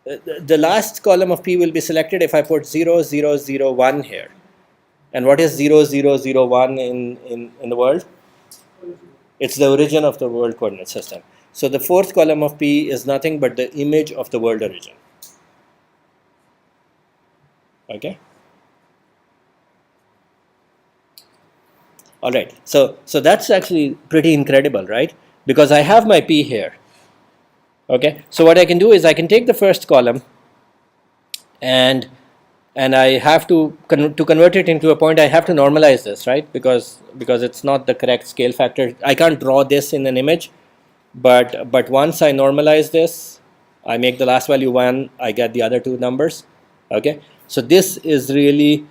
The last column of P will be selected if I put 0 0 0 1 here. And what is 0 0 0 1 in the world? It's the origin of the world coordinate system. So the fourth column of P is nothing but the image of the world origin. Okay. All right. So that's actually pretty incredible, right? Because I have my P here. Okay. So what I can do is I can take the first column, and I have to convert it into a point. I have to normalize this, right? Because it's not the correct scale factor. I can't draw this in an image. But once I normalize this, I make the last value 1, I get the other two numbers. Okay, so this is really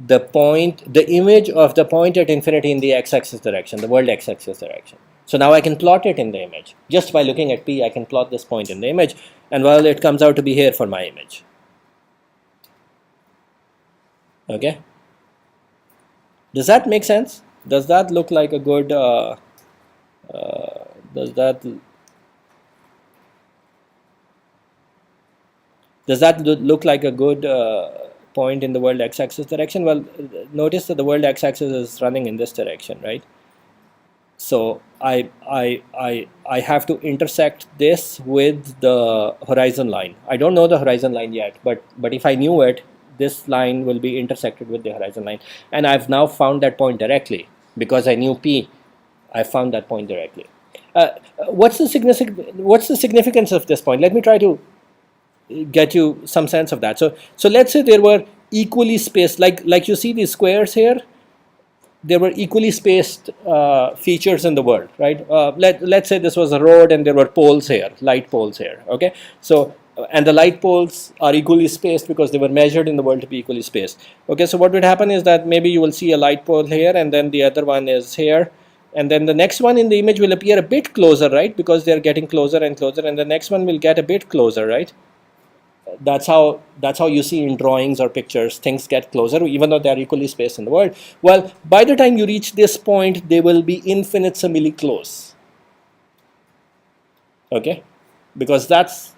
the point, the image of the point at infinity in the x-axis direction, the world x-axis direction. So now I can plot it in the image. Just by looking at P, I can plot this point in the image, and well, it comes out to be here for my image. Okay, does that make sense? Does that look like a good does that look like a good point in the world x-axis direction? Well, notice that the world x-axis is running in this direction, right? So I have to intersect this with the horizon line. I don't know the horizon line yet, but if I knew it, this line will be intersected with the horizon line, and I've now found that point directly because I knew P. I found that point directly. What's the significance of this point? Let me try to get you some sense of that. So let's say there were equally spaced, like you see these squares here. There were equally spaced features in the world, right? Let's say this was a road and there were poles here, light poles here. Okay, so and the light poles are equally spaced because they were measured in the world to be equally spaced. Okay, so what would happen is that maybe you will see a light pole here, and then the other one is here. And then the next one in the image will appear a bit closer, right? Because they're getting closer and closer, and the next one will get a bit closer, right? That's how you see in drawings or pictures, things get closer even though they're equally spaced in the world. Well, by the time you reach this point, they will be infinitesimally close. Okay? Because that's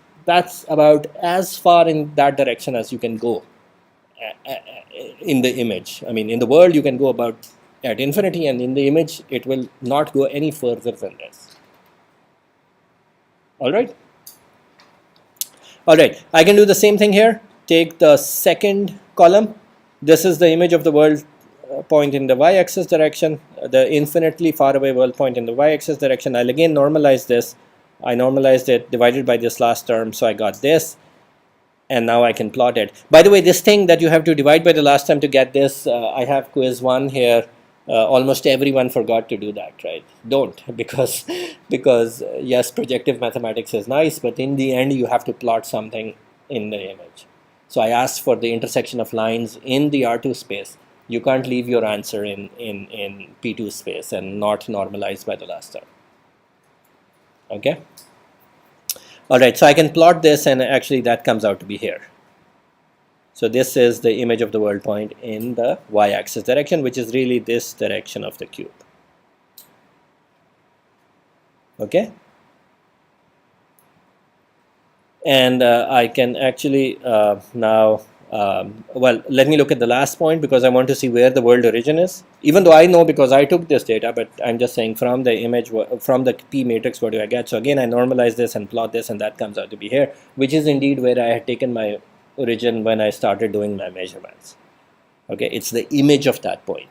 about as far in that direction as you can go in the image. I mean, in the world, you can go about at infinity, and in the image it will not go any further than this. All right. All right, I can do the same thing here. Take the second column. This is the image of the world point in the y-axis direction, the infinitely far away world point in the y-axis direction. I'll again normalize this. I normalized it, divided by this last term, so I got this. And now I can plot it. By the way, this thing that you have to divide by the last term to get this, I have quiz 1 here. Almost everyone forgot to do that, right? Don't, because yes, projective mathematics is nice, but in the end you have to plot something in the image. So I asked for the intersection of lines in the R2 space. You can't leave your answer in P2 space and not normalize by the last term. Okay. All right, so I can plot this, and actually that comes out to be here. So this is the image of the world point in the y-axis direction, which is really this direction of the cube. Okay. And I can actually now, well, let me look at the last point, because I want to see where the world origin is. Even though I know because I took this data, but I'm just saying from the image, from the P matrix, what do I get? So again, I normalize this and plot this, and that comes out to be here, which is indeed where I had taken my origin when I started doing my measurements. Okay, it's the image of that point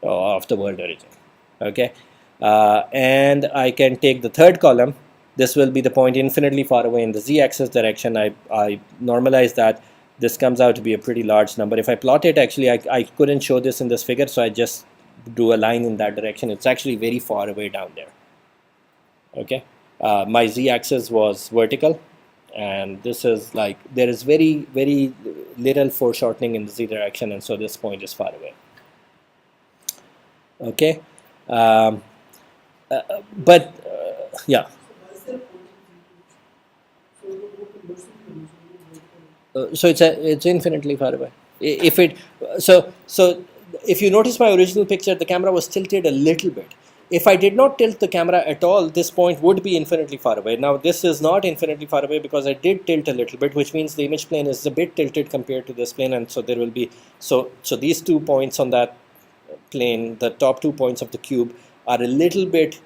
of the world origin. Okay, and I can take the third column. This will be the point infinitely far away in the z-axis direction. I normalize that. This comes out to be a pretty large number. If I plot it, actually, I couldn't show this in this figure, so I just drew a line in that direction. It's actually very far away down there. Okay, my z-axis was vertical, and this is like, there is very, very little foreshortening in the z direction, and so this point is far away. Okay, but yeah. So it's infinitely far away. If it so if you notice my original picture, the camera was tilted a little bit. If I did not tilt the camera at all, this point would be infinitely far away. Now this is not infinitely far away because I did tilt a little bit, which means the image plane is a bit tilted compared to this plane, and so there will be so these 2 points on that plane, the top 2 points of the cube, are a little bit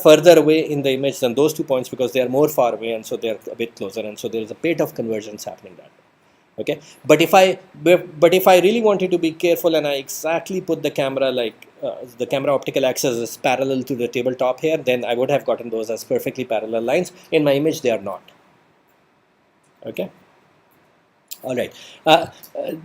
further away in the image than those 2 points because they are more far away, and so they are a bit closer, and so there is a bit of convergence happening that way. Okay, but if I really wanted to be careful and I exactly put the camera like the camera optical axis is parallel to the tabletop here, then I would have gotten those as perfectly parallel lines. In my image, they are not. Okay. All right.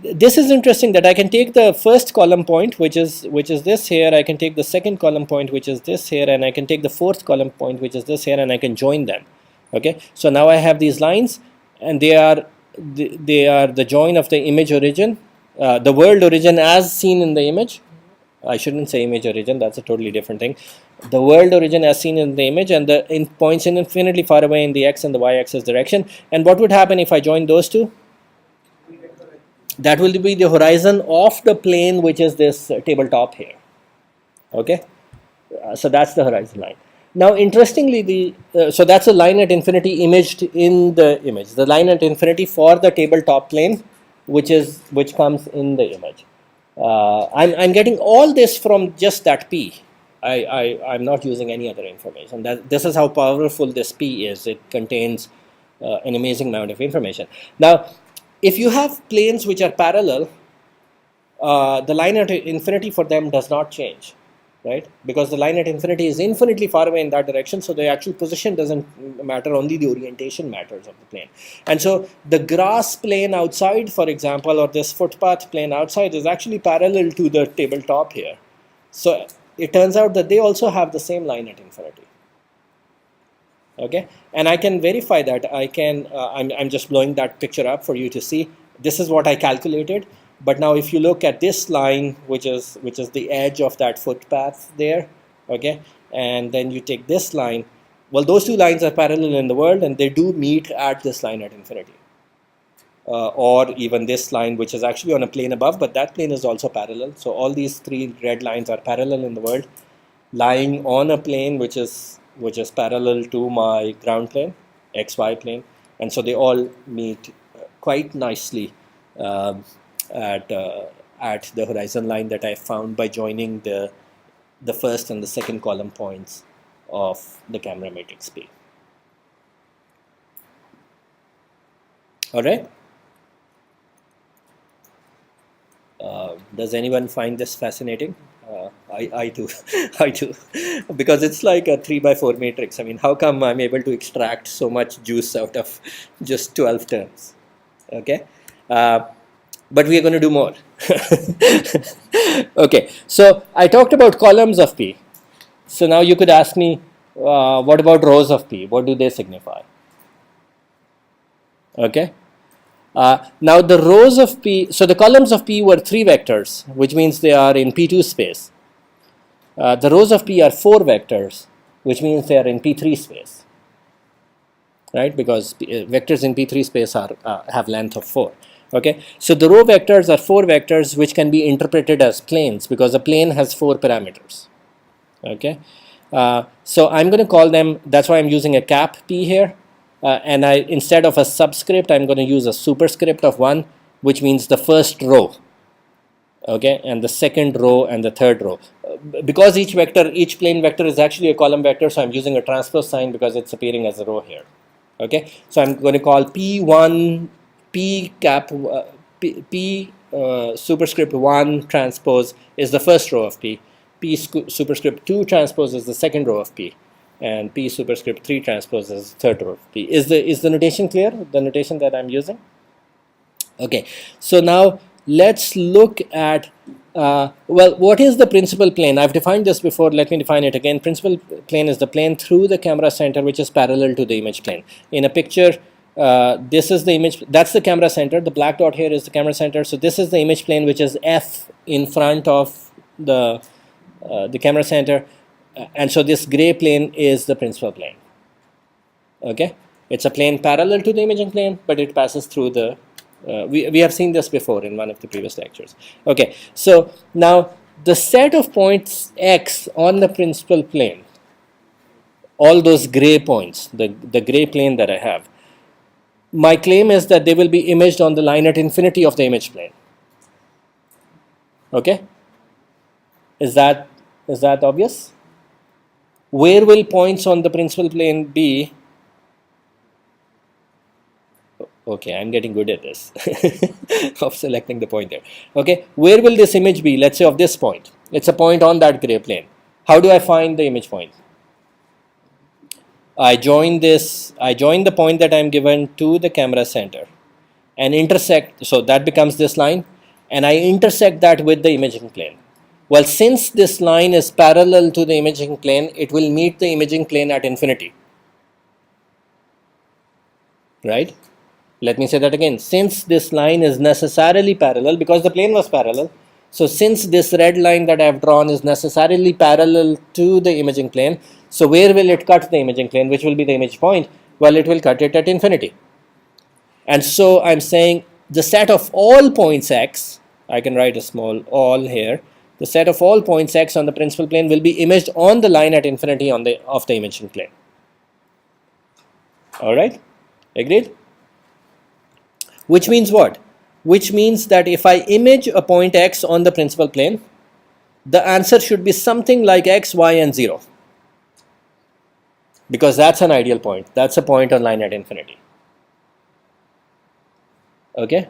This is interesting that I can take the first column point, which is this here. I can take the second column point, which is this here, and I can take the fourth column point, which is this here, and I can join them. Okay. So now I have these lines, and they are the join of the image origin, the world origin as seen in the image. I shouldn't say image origin. That's a totally different thing. The world origin as seen in the image, and the points infinitely far away in the x and the y-axis direction. And what would happen if I join those two? That will be the horizon of the plane, which is this tabletop here. Okay, so that's the horizon line. Now, interestingly, so that's a line at infinity imaged in the image. The line at infinity for the tabletop plane, which comes in the image. I'm getting all this from just that P. I'm not using any other information. This is how powerful this P is. It contains an amazing amount of information. Now, if you have planes which are parallel, the line at infinity for them does not change, right? Because the line at infinity is infinitely far away in that direction, so the actual position doesn't matter, only the orientation matters of the plane. And so the grass plane outside, for example, or this footpath plane outside is actually parallel to the tabletop here. So it turns out that they also have the same line at infinity. Okay, and I can verify that. I can. I'm just blowing that picture up for you to see. This is what I calculated. But now, if you look at this line, which is the edge of that footpath there, okay, and then you take this line. Well, those two lines are parallel in the world, and they do meet at this line at infinity, or even this line, which is actually on a plane above, but that plane is also parallel. So all these three red lines are parallel in the world, lying on a plane which is parallel to my ground plane, xy plane, and so they all meet quite nicely at at the horizon line that I found by joining the first and the second column points of the camera matrix P. All right. Does anyone find this fascinating? I do. I do, because it's like a 3x4 matrix. I mean, how come I'm able to extract so much juice out of just 12 terms? Okay, but we are going to do more. Okay, so I talked about columns of P. So now you could ask me, what about rows of P? What do they signify? Okay. Now the rows of P, so the columns of P were 3 vectors, which means they are in P2 space. The rows of P are 4 vectors, which means they are in P3 space, right? Because vectors in P3 space are have length of 4. Okay, so the row vectors are 4 vectors which can be interpreted as planes because a plane has 4 parameters. Okay, so I'm going to call them. That's why I'm using a cap P here. And instead of a subscript, I'm going to use a superscript of 1, which means the first row, okay, and the second row and the third row. Because each plane vector is actually a column vector, so I'm using a transpose sign because it's appearing as a row here. Okay, so I'm going to call P1 P cap P superscript 1 transpose is the first row of P. P superscript 2 transpose is the second row of P. And P superscript 3 transpose is third row of P. Is the notation clear? The notation that I'm using? Okay, so now let's look at, well, what is the principal plane? I've defined this before, let me define it again. Principal plane is the plane through the camera center which is parallel to the image plane. In a picture, this is the image, that's the camera center, the black dot here is the camera center, so this is the image plane which is F in front of the camera center. And so this gray plane is the principal plane. Okay, it's a plane parallel to the imaging plane, but it passes through the we have seen this before in one of the previous lectures. Okay, so now the set of points X on the principal plane, all those gray points, the gray plane that I have, my claim is that they will be imaged on the line at infinity of the image plane. Okay, is that obvious? Where will points on the principal plane be? Okay, I'm getting good at this of selecting the point there. Okay, where will this image be? Let's say of this point. It's a point on that gray plane. How do I find the image point? I join the point that I'm given to the camera center and intersect, so that becomes this line, and I intersect that with the imaging plane. Well, since this line is parallel to the imaging plane, it will meet the imaging plane at infinity. Right? Let me say that again. Since this line is necessarily parallel, because the plane was parallel, so since this red line that I have drawn is necessarily parallel to the imaging plane, so where will it cut the imaging plane? Which will be the image point? Well, it will cut it at infinity. And so I'm saying the set of all points X, I can write a small all here, the set of all points X on the principal plane will be imaged on the line at infinity of the imaging plane. All right, agreed? Which means what? Which means that if I image a point X on the principal plane, the answer should be something like X, Y, and 0. Because that's an ideal point. That's a point on line at infinity. Okay?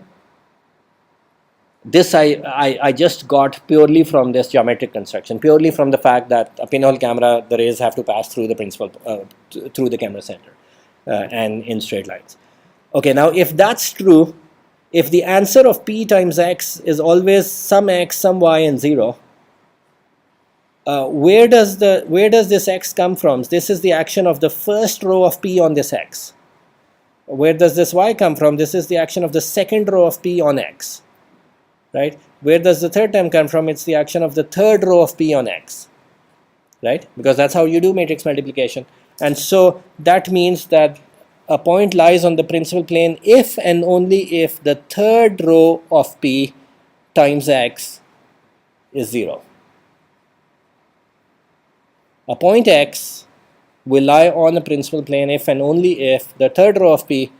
This I just got purely from this geometric construction, purely from the fact that a pinhole camera, the rays have to pass through the principal, through the camera center and in straight lines. Okay, now if that's true, if the answer of P times X is always some X, some Y, and 0, where does this X come from? This is the action of the first row of P on this X. Where does this Y come from? This is the action of the second row of P on X. Right? Where does the third term come from? It's the action of the third row of P on X. Right? Because that's how you do matrix multiplication. And so that means that a point lies on the principal plane if and only if the third row of P times X is 0. A point X will lie on the principal plane if and only if the third row of P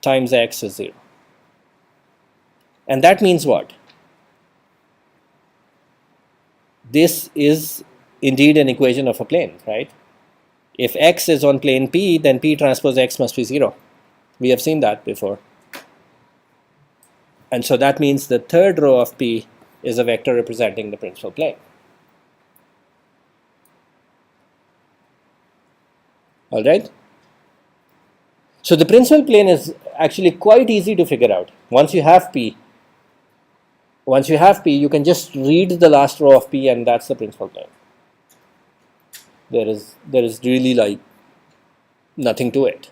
times X is 0. And that means what? this is indeed an equation of a plane, right? If x is on plane P, then P transpose x must be 0. We have seen that before. And so that means the third row of P is a vector representing the principal plane. All right? So the principal plane is actually quite easy to figure out. Once you have P, you can just read the last row of P, and that's the principal plane. There is really like nothing to it.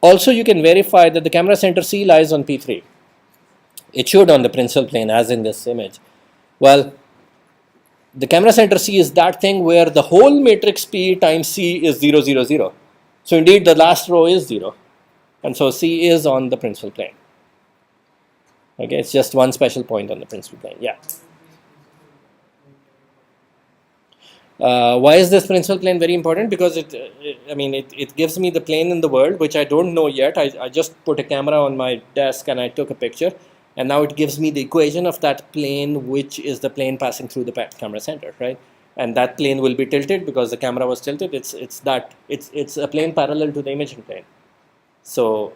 Also, you can verify that the camera center C lies on P3. It should on the principal plane, as in this image. Well, the camera center C is that thing where the whole matrix P times C is 0, 0, 0. So indeed, the last row is 0. And so C is on the principal plane. Okay, it's just one special point on the principal plane. Yeah. Why is this principal plane very important? Because it gives me the plane in the world, which I don't know yet. I just put a camera on my desk and I took a picture. And now it gives me the equation of that plane, which is the plane passing through the camera center, right? And that plane will be tilted because the camera was tilted. It's a plane parallel to the imaging plane. So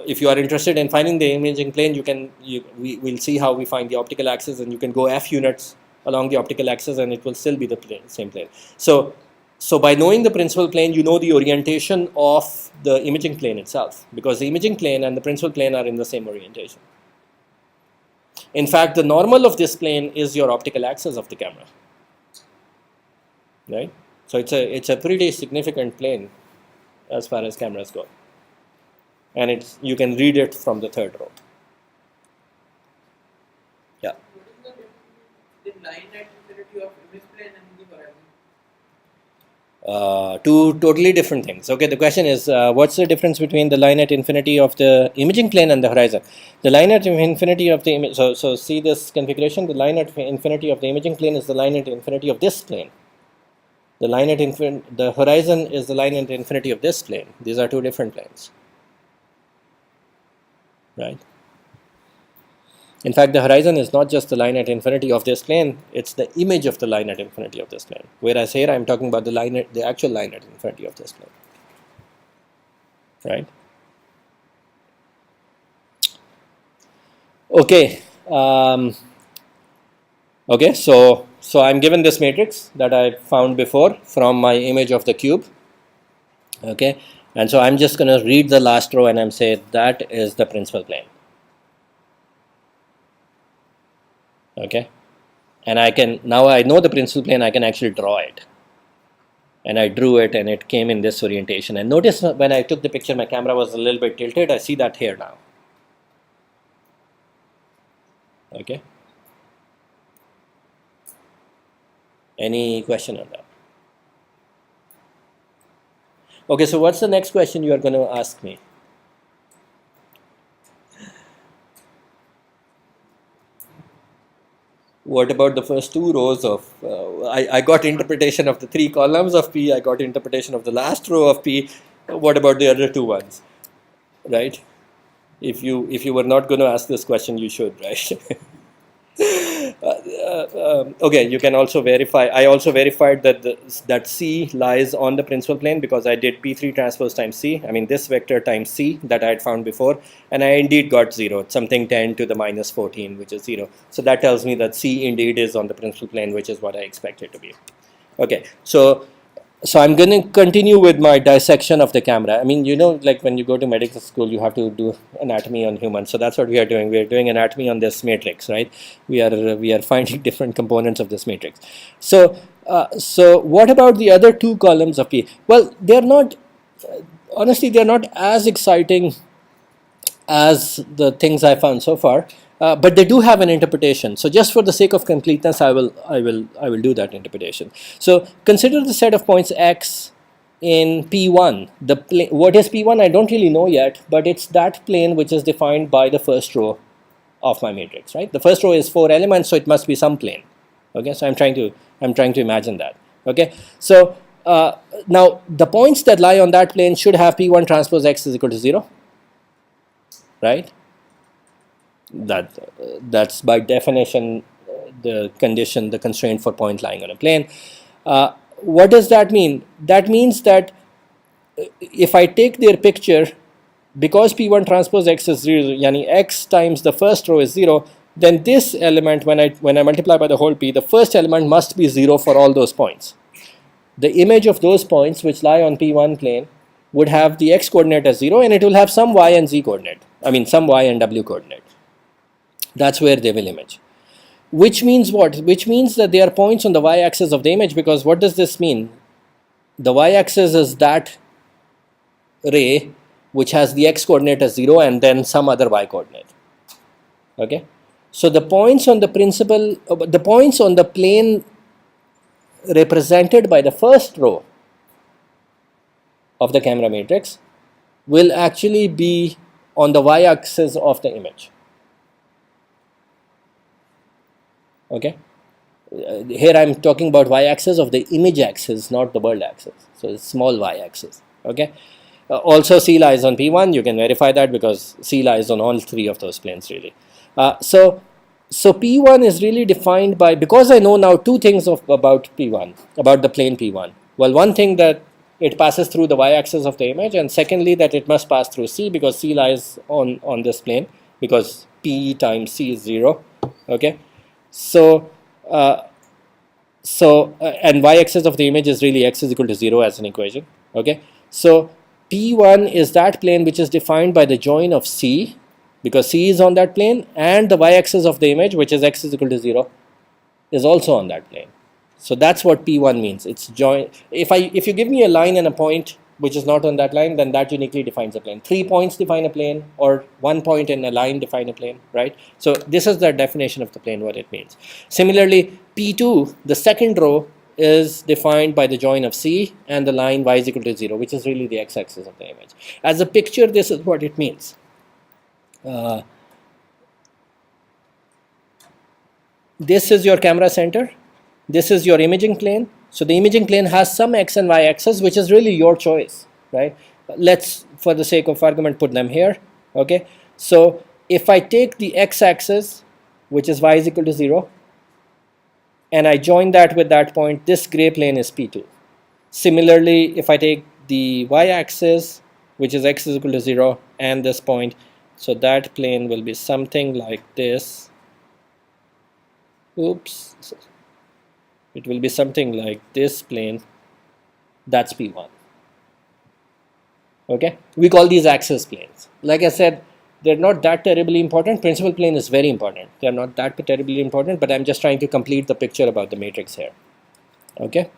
if you are interested in finding the imaging plane, we'll see how we find the optical axis, and you can go f units along the optical axis, and it will still be the same plane. So by knowing the principal plane, you know the orientation of the imaging plane itself, because the imaging plane and the principal plane are in the same orientation. In fact, the normal of this plane is your optical axis of the camera, right? So it's a pretty significant plane as far as cameras go, and you can read it from the third row. Yeah. What is the line at infinity of image plane and the horizon? Two totally different things. Okay, the question is, what's the difference between the line at infinity of the imaging plane and the horizon? The line at infinity of the image. So see this configuration. The line at infinity of the imaging plane is the line at infinity of this plane. The line at the horizon is the line at infinity of this plane. These are two different planes, right? In fact, the horizon is not just the line at infinity of this plane, it's the image of the line at infinity of this plane. Whereas here I'm talking about the actual line at infinity of this plane. Right? Okay. Okay, so I'm given this matrix that I found before from my image of the cube. Okay, and so I'm just going to read the last row and I'm saying that is the principal plane. Okay, and now I know the principal plane, I can actually draw it. And I drew it and it came in this orientation. And notice when I took the picture, my camera was a little bit tilted. I see that here now. Okay. Any question on that? Okay, so what's the next question you are going to ask me? What about the first two rows of, I got interpretation of the three columns of P, I got interpretation of the last row of P. What about the other two ones, right? If you were not going to ask this question, you should, right? Okay, you can also verify. I also verified that C lies on the principal plane because I did P3 transpose times C. I mean this vector times C that I had found before, and I indeed got 0. It's something 10 to the minus 14, which is 0. So that tells me that C indeed is on the principal plane, which is what I expect it to be. Okay, so I'm going to continue with my dissection of the camera. I mean, like when you go to medical school, you have to do anatomy on humans. So that's what we are doing. We are doing anatomy on this matrix, right? We are finding different components of this matrix. So what about the other two columns of P? Well, they're not, honestly, they're not as exciting as the things I found so far. But they do have an interpretation. So just for the sake of completeness, I will do that interpretation. So consider the set of points X in P1. What is P1? I don't really know yet, but it's that plane which is defined by the first row of my matrix, right? The first row is 4 elements, so it must be some plane. Okay, so I'm trying to imagine that. Okay, so now the points that lie on that plane should have P1 transpose X is equal to 0, right? That's by definition the condition, the constraint for point lying on a plane. What does that mean? That means that if I take their picture, because P1 transpose X is 0, yani X times the first row is 0, then this element, when I multiply by the whole P, the first element must be 0 for all those points. The image of those points which lie on P1 plane would have the X coordinate as 0, and it will have some Y and Z coordinate. I mean some Y and W coordinate. That's where they will image. Which means what? Which means that they are points on the y-axis of the image, because what does this mean? The y-axis is that ray which has the x coordinate as 0 and then some other y coordinate. Okay, so the points on the the points on the plane represented by the first row of the camera matrix will actually be on the y-axis of the image. Okay, here I'm talking about y-axis of the image axis, not the world axis. So it's small y-axis. Okay. Also, C lies on P1. You can verify that because C lies on all three of those planes really. So P1 is really defined by, because I know now two things about P1, about the plane P1. Well, one thing that it passes through the y-axis of the image, and secondly that it must pass through C because C lies on this plane, because P times C is 0. Okay. So and y-axis of the image is really x is equal to 0 as an equation. Okay, so P1 is that plane which is defined by the join of C, because C is on that plane, and the y-axis of the image, which is x is equal to 0, is also on that plane. So that's what P1 means. It's join. If you give me a line and a point which is not on that line, then that uniquely defines a plane. 3 points define a plane, or 1 point in a line define a plane, right? So this is the definition of the plane, what it means. Similarly, P2, the second row, is defined by the join of C and the line y is equal to 0, which is really the x-axis of the image. As a picture, this is what it means. This is your camera center. This is your imaging plane. So the imaging plane has some x and y axis, which is really your choice, right? Let's, for the sake of argument, put them here. Okay. So if I take the x-axis, which is y is equal to 0, and I join that with that point, this gray plane is P2. Similarly, if I take the y-axis, which is x is equal to 0, and this point, so that plane will be something like this. Oops. It will be something like this plane. That's P1. Okay, we call these axis planes. Like I said, they're not that terribly important. Principal plane is very important. They're not that terribly important, but I'm just trying to complete the picture about the matrix here. Okay,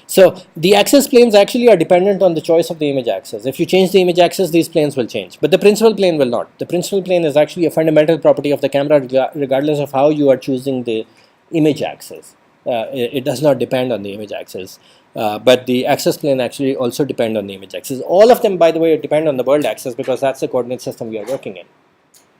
so the axis planes actually are dependent on the choice of the image axis. If you change the image axis, these planes will change, but the principal plane will not. The principal plane is actually a fundamental property of the camera, regardless of how you are choosing the image axis. It does not depend on the image axis, but the axis plane actually also depend on the image axis. All of them, by the way, depend on the world axis, because that's the coordinate system we are working in.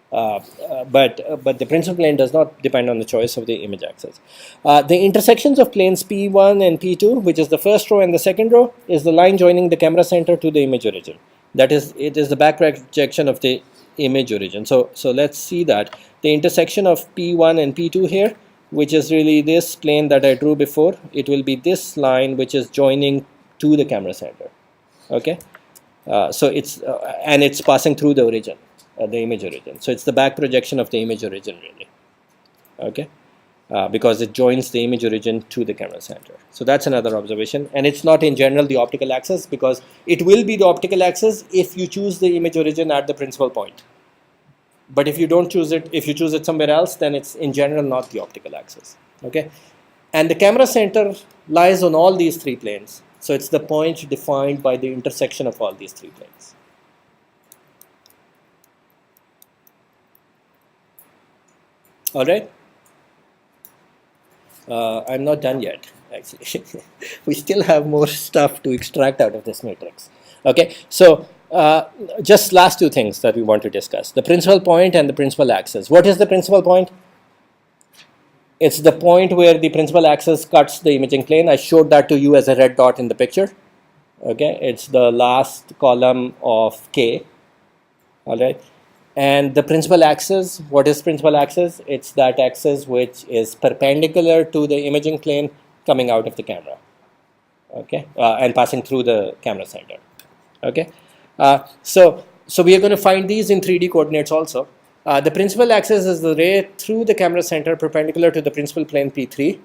But the principal plane does not depend on the choice of the image axis. The intersections of planes P1 and P2, which is the first row and the second row, is the line joining the camera center to the image origin. That is, it is the back projection of the image origin. So let's see that. The intersection of P1 and P2 here, which is really this plane that I drew before, it will be this line which is joining to the camera center. Okay, so it's and it's passing through the origin, the image origin. So it's the back projection of the image origin really. Okay, because it joins the image origin to the camera center. So that's another observation, and it's not in general the optical axis, because it will be the optical axis if you choose the image origin at the principal point. But if you don't choose it, if you choose it somewhere else, then it's in general not the optical axis. Okay, and the camera center lies on all these three planes. So it's the point defined by the intersection of all these three planes. All right. I'm not done yet, actually. We still have more stuff to extract out of this matrix. Okay, so just last two things that we want to discuss: the principal point and the principal axis. What is the principal point? It's the point where the principal axis cuts the imaging plane. I showed that to you as a red dot in the picture. Okay, it's the last column of K. All right, And the principal axis, what is principal axis? It's that axis which is perpendicular to the imaging plane coming out of the camera, okay, and passing through the camera center, okay. So we are going to find these in 3D coordinates also. The principal axis is the ray through the camera center perpendicular to the principal plane P3.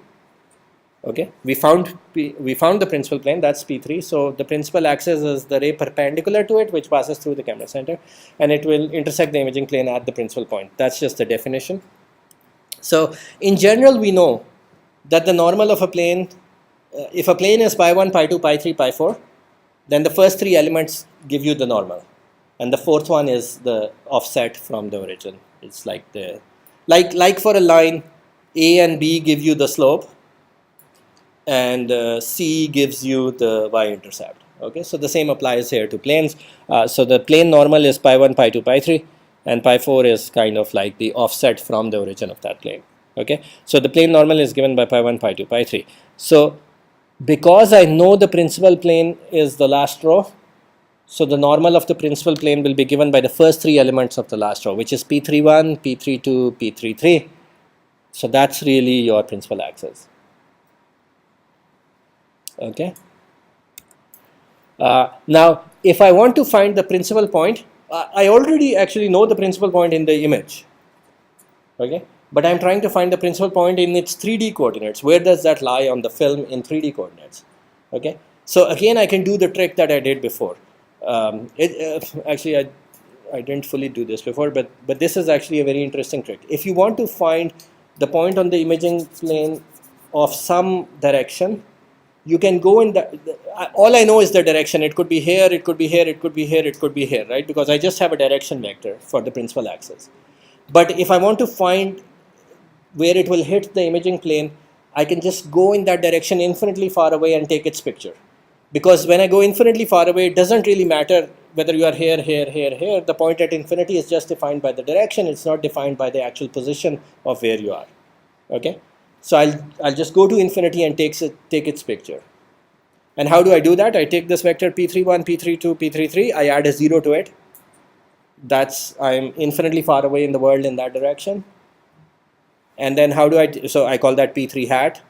Okay, we found the principal plane, that's P3. So the principal axis is the ray perpendicular to it, which passes through the camera center, and it will intersect the imaging plane at the principal point. That's just the definition. So in general, we know that the normal of a plane, if a plane is pi 1, pi 2, pi 3, pi 4, then the first three elements give you the normal, and the fourth one is the offset from the origin. It's like like for a line, A and B give you the slope, and C gives you the y-intercept. Okay, so the same applies here to planes. So the plane normal is pi 1, pi 2, pi 3, and pi 4 is kind of like the offset from the origin of that plane. Okay, so the plane normal is given by pi 1, pi 2, pi 3. So because I know the principal plane is the last row, so the normal of the principal plane will be given by the first three elements of the last row, which is P31, P32, P33. So that's really your principal axis. Okay. Now, if I want to find the principal point, I already actually know the principal point in the image. Okay, but I'm trying to find the principal point in its 3D coordinates. Where does that lie on the film in 3D coordinates? Okay, so again, I can do the trick that I did before. Actually, I didn't fully do this before, but this is actually a very interesting trick. If you want to find the point on the imaging plane of some direction, you can go in all I know is the direction. It could be here, it could be here, it could be here, it could be here, right? Because I just have a direction vector for the principal axis. But if I want to find where it will hit the imaging plane, I can just go in that direction infinitely far away and take its picture. Because when I go infinitely far away, it doesn't really matter whether you are here, here, here, here. The point at infinity is just defined by the direction. It's not defined by the actual position of where you are. Okay? So I'll just go to infinity and take its picture. And how do I do that? I take this vector P31, P32, P33. I add a 0 to it. I'm infinitely far away in the world in that direction. And then how do so I call that P3 hat,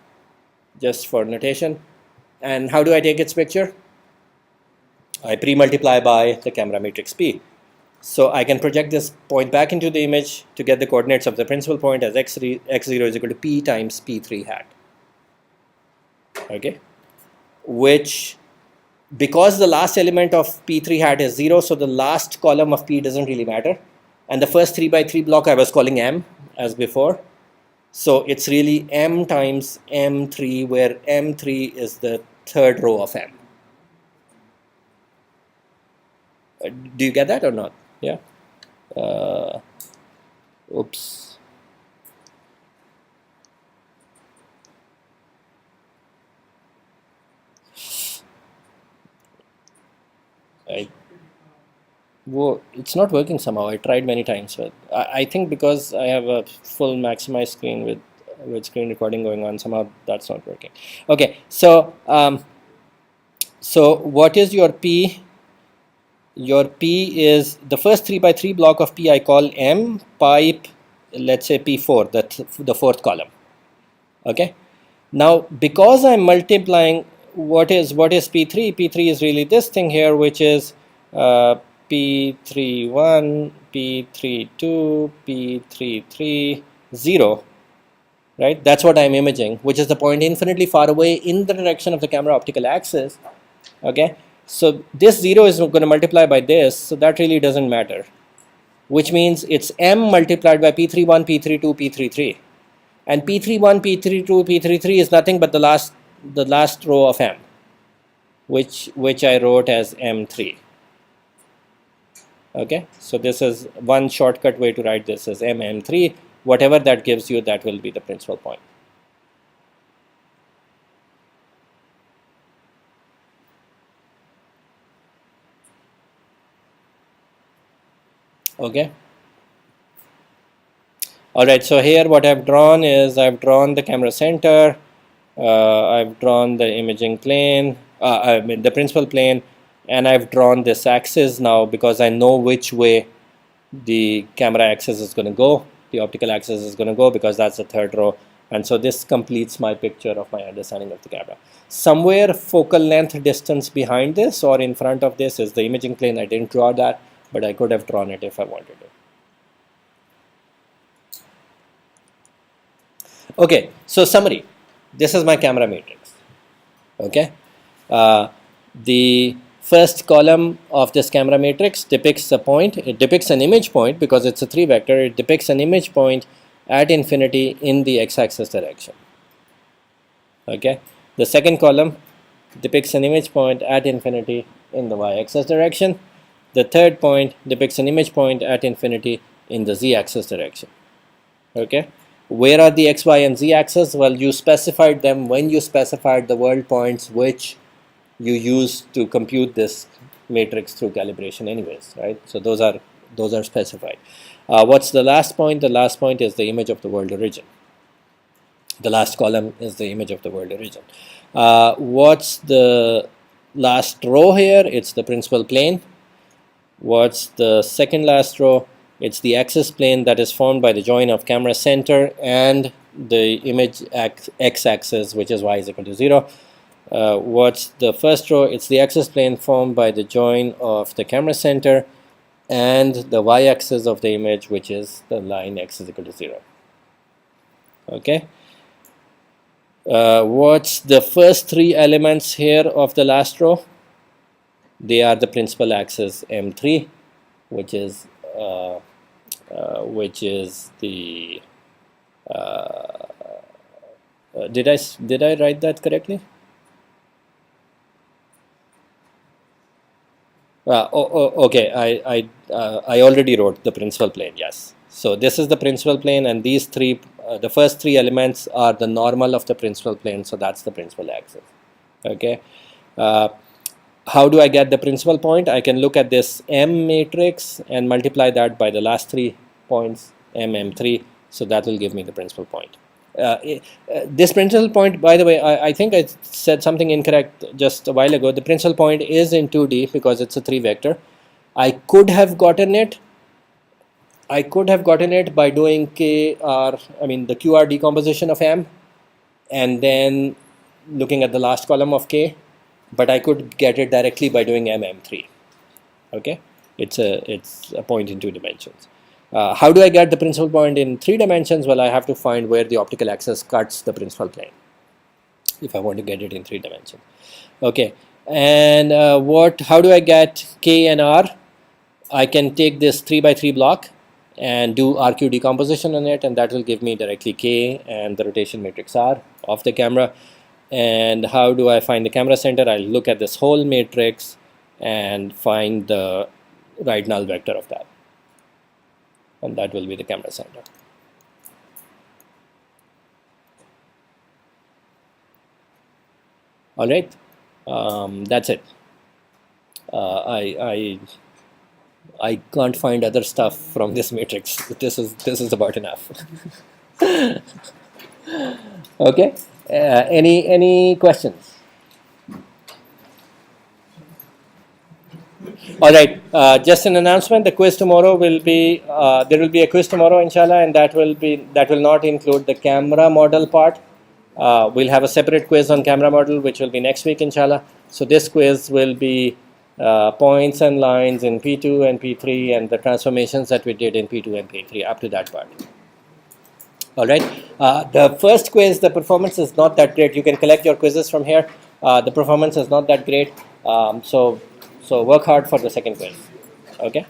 just for notation. And how do I take its picture? I pre-multiply by the camera matrix P. So I can project this point back into the image to get the coordinates of the principal point as x0 is equal to P times P3 hat. Okay, which, because the last element of P3 hat is 0, so the last column of P doesn't really matter. And the first 3 by 3 block I was calling M as before. So it's really M times M3, where M3 is the third row of M. Do you get that or not? Yeah. Oops. Whoa, it's not working somehow. I tried many times, but I think because I have a full maximized screen with screen recording going on, somehow that's not working. Okay, so so what is your P? Your P is the first 3 by 3 block of P I call M pipe, let's say P4, the fourth column. Okay, now because I'm multiplying, what is P3? P3 is really this thing here, which is P31, P32, P33, 0, right? That's what I'm imaging, which is the point infinitely far away in the direction of the camera optical axis. Okay, so this 0 is going to multiply by this, so that really doesn't matter, which means it's M multiplied by P31, P32, P33. And P31, P32, P33 is nothing but the last row of M, which I wrote as M3. Okay, so this is one shortcut way to write this as M3. Whatever that gives you, that will be the principal point. Okay. All right, so here what I've drawn is I've drawn the camera center, I've drawn the imaging plane, I mean the principal plane, and I've drawn this axis now because I know which way the camera axis is going to go, the optical axis is going to go, because that's the third row. And so this completes my picture of my understanding of the camera. Somewhere focal length distance behind this or in front of this is the imaging plane. I didn't draw that, but I could have drawn it if I wanted to. Okay, so summary. This is my camera matrix. Okay, the first column of this camera matrix depicts a point. It depicts an image point because it's a 3 vector. It depicts an image point at infinity in the x-axis direction. Okay, the second column depicts an image point at infinity in the y-axis direction. The third point depicts an image point at infinity in the z-axis direction. Okay, where are the x, y, and z axes? Well, you specified them when you specified the world points which you use to compute this matrix through calibration anyways, right? So those are specified. What's the last point? The last point is the image of the world origin. The last column is the image of the world origin. What's the last row here? It's the principal plane. What's the second last row? It's the axis plane that is formed by the join of camera center and the image x-axis, which is y is equal to 0. What's the first row? It's the axis plane formed by the join of the camera center and the y-axis of the image, which is the line x is equal to 0. Okay. What's the first 3 elements here of the last row? They are the principal axis M3, which is the did I write that correctly? Okay. I already wrote the principal plane. Yes. So this is the principal plane, and these three, the first 3 elements are the normal of the principal plane. So that's the principal axis. Okay. How do I get the principal point? I can look at this M matrix and multiply that by the last 3 points, M3. So that will give me the principal point. This principal point, by the way, I think I said something incorrect just a while ago. The principal point is in 2D because it's a 3 vector. I could have gotten it by doing the QR decomposition of M and then looking at the last column of K, but I could get it directly by doing MM3. Okay, it's a point in 2 dimensions. How do I get the principal point in 3 dimensions? Well, I have to find where the optical axis cuts the principal plane if I want to get it in 3 dimensions. Okay, and how do I get K and R? I can take this 3 by 3 block and do RQ decomposition on it, and that will give me directly K and the rotation matrix R of the camera. And how do I find the camera center? I'll look at this whole matrix and find the right null vector of that, and that will be the camera center. All right, that's it. I can't find other stuff from this matrix. This is about enough. Okay. Any questions? All right. Just an announcement. The quiz tomorrow will be there will be a quiz tomorrow, inshallah, and that will not include the camera model part. We'll have a separate quiz on camera model, which will be next week, inshallah. So this quiz will be points and lines in P2 and P3 and the transformations that we did in P2 and P3 up to that part. All right. The first quiz, the performance is not that great. You can collect your quizzes from here. The performance is not that great. So work hard for the second quiz. Okay.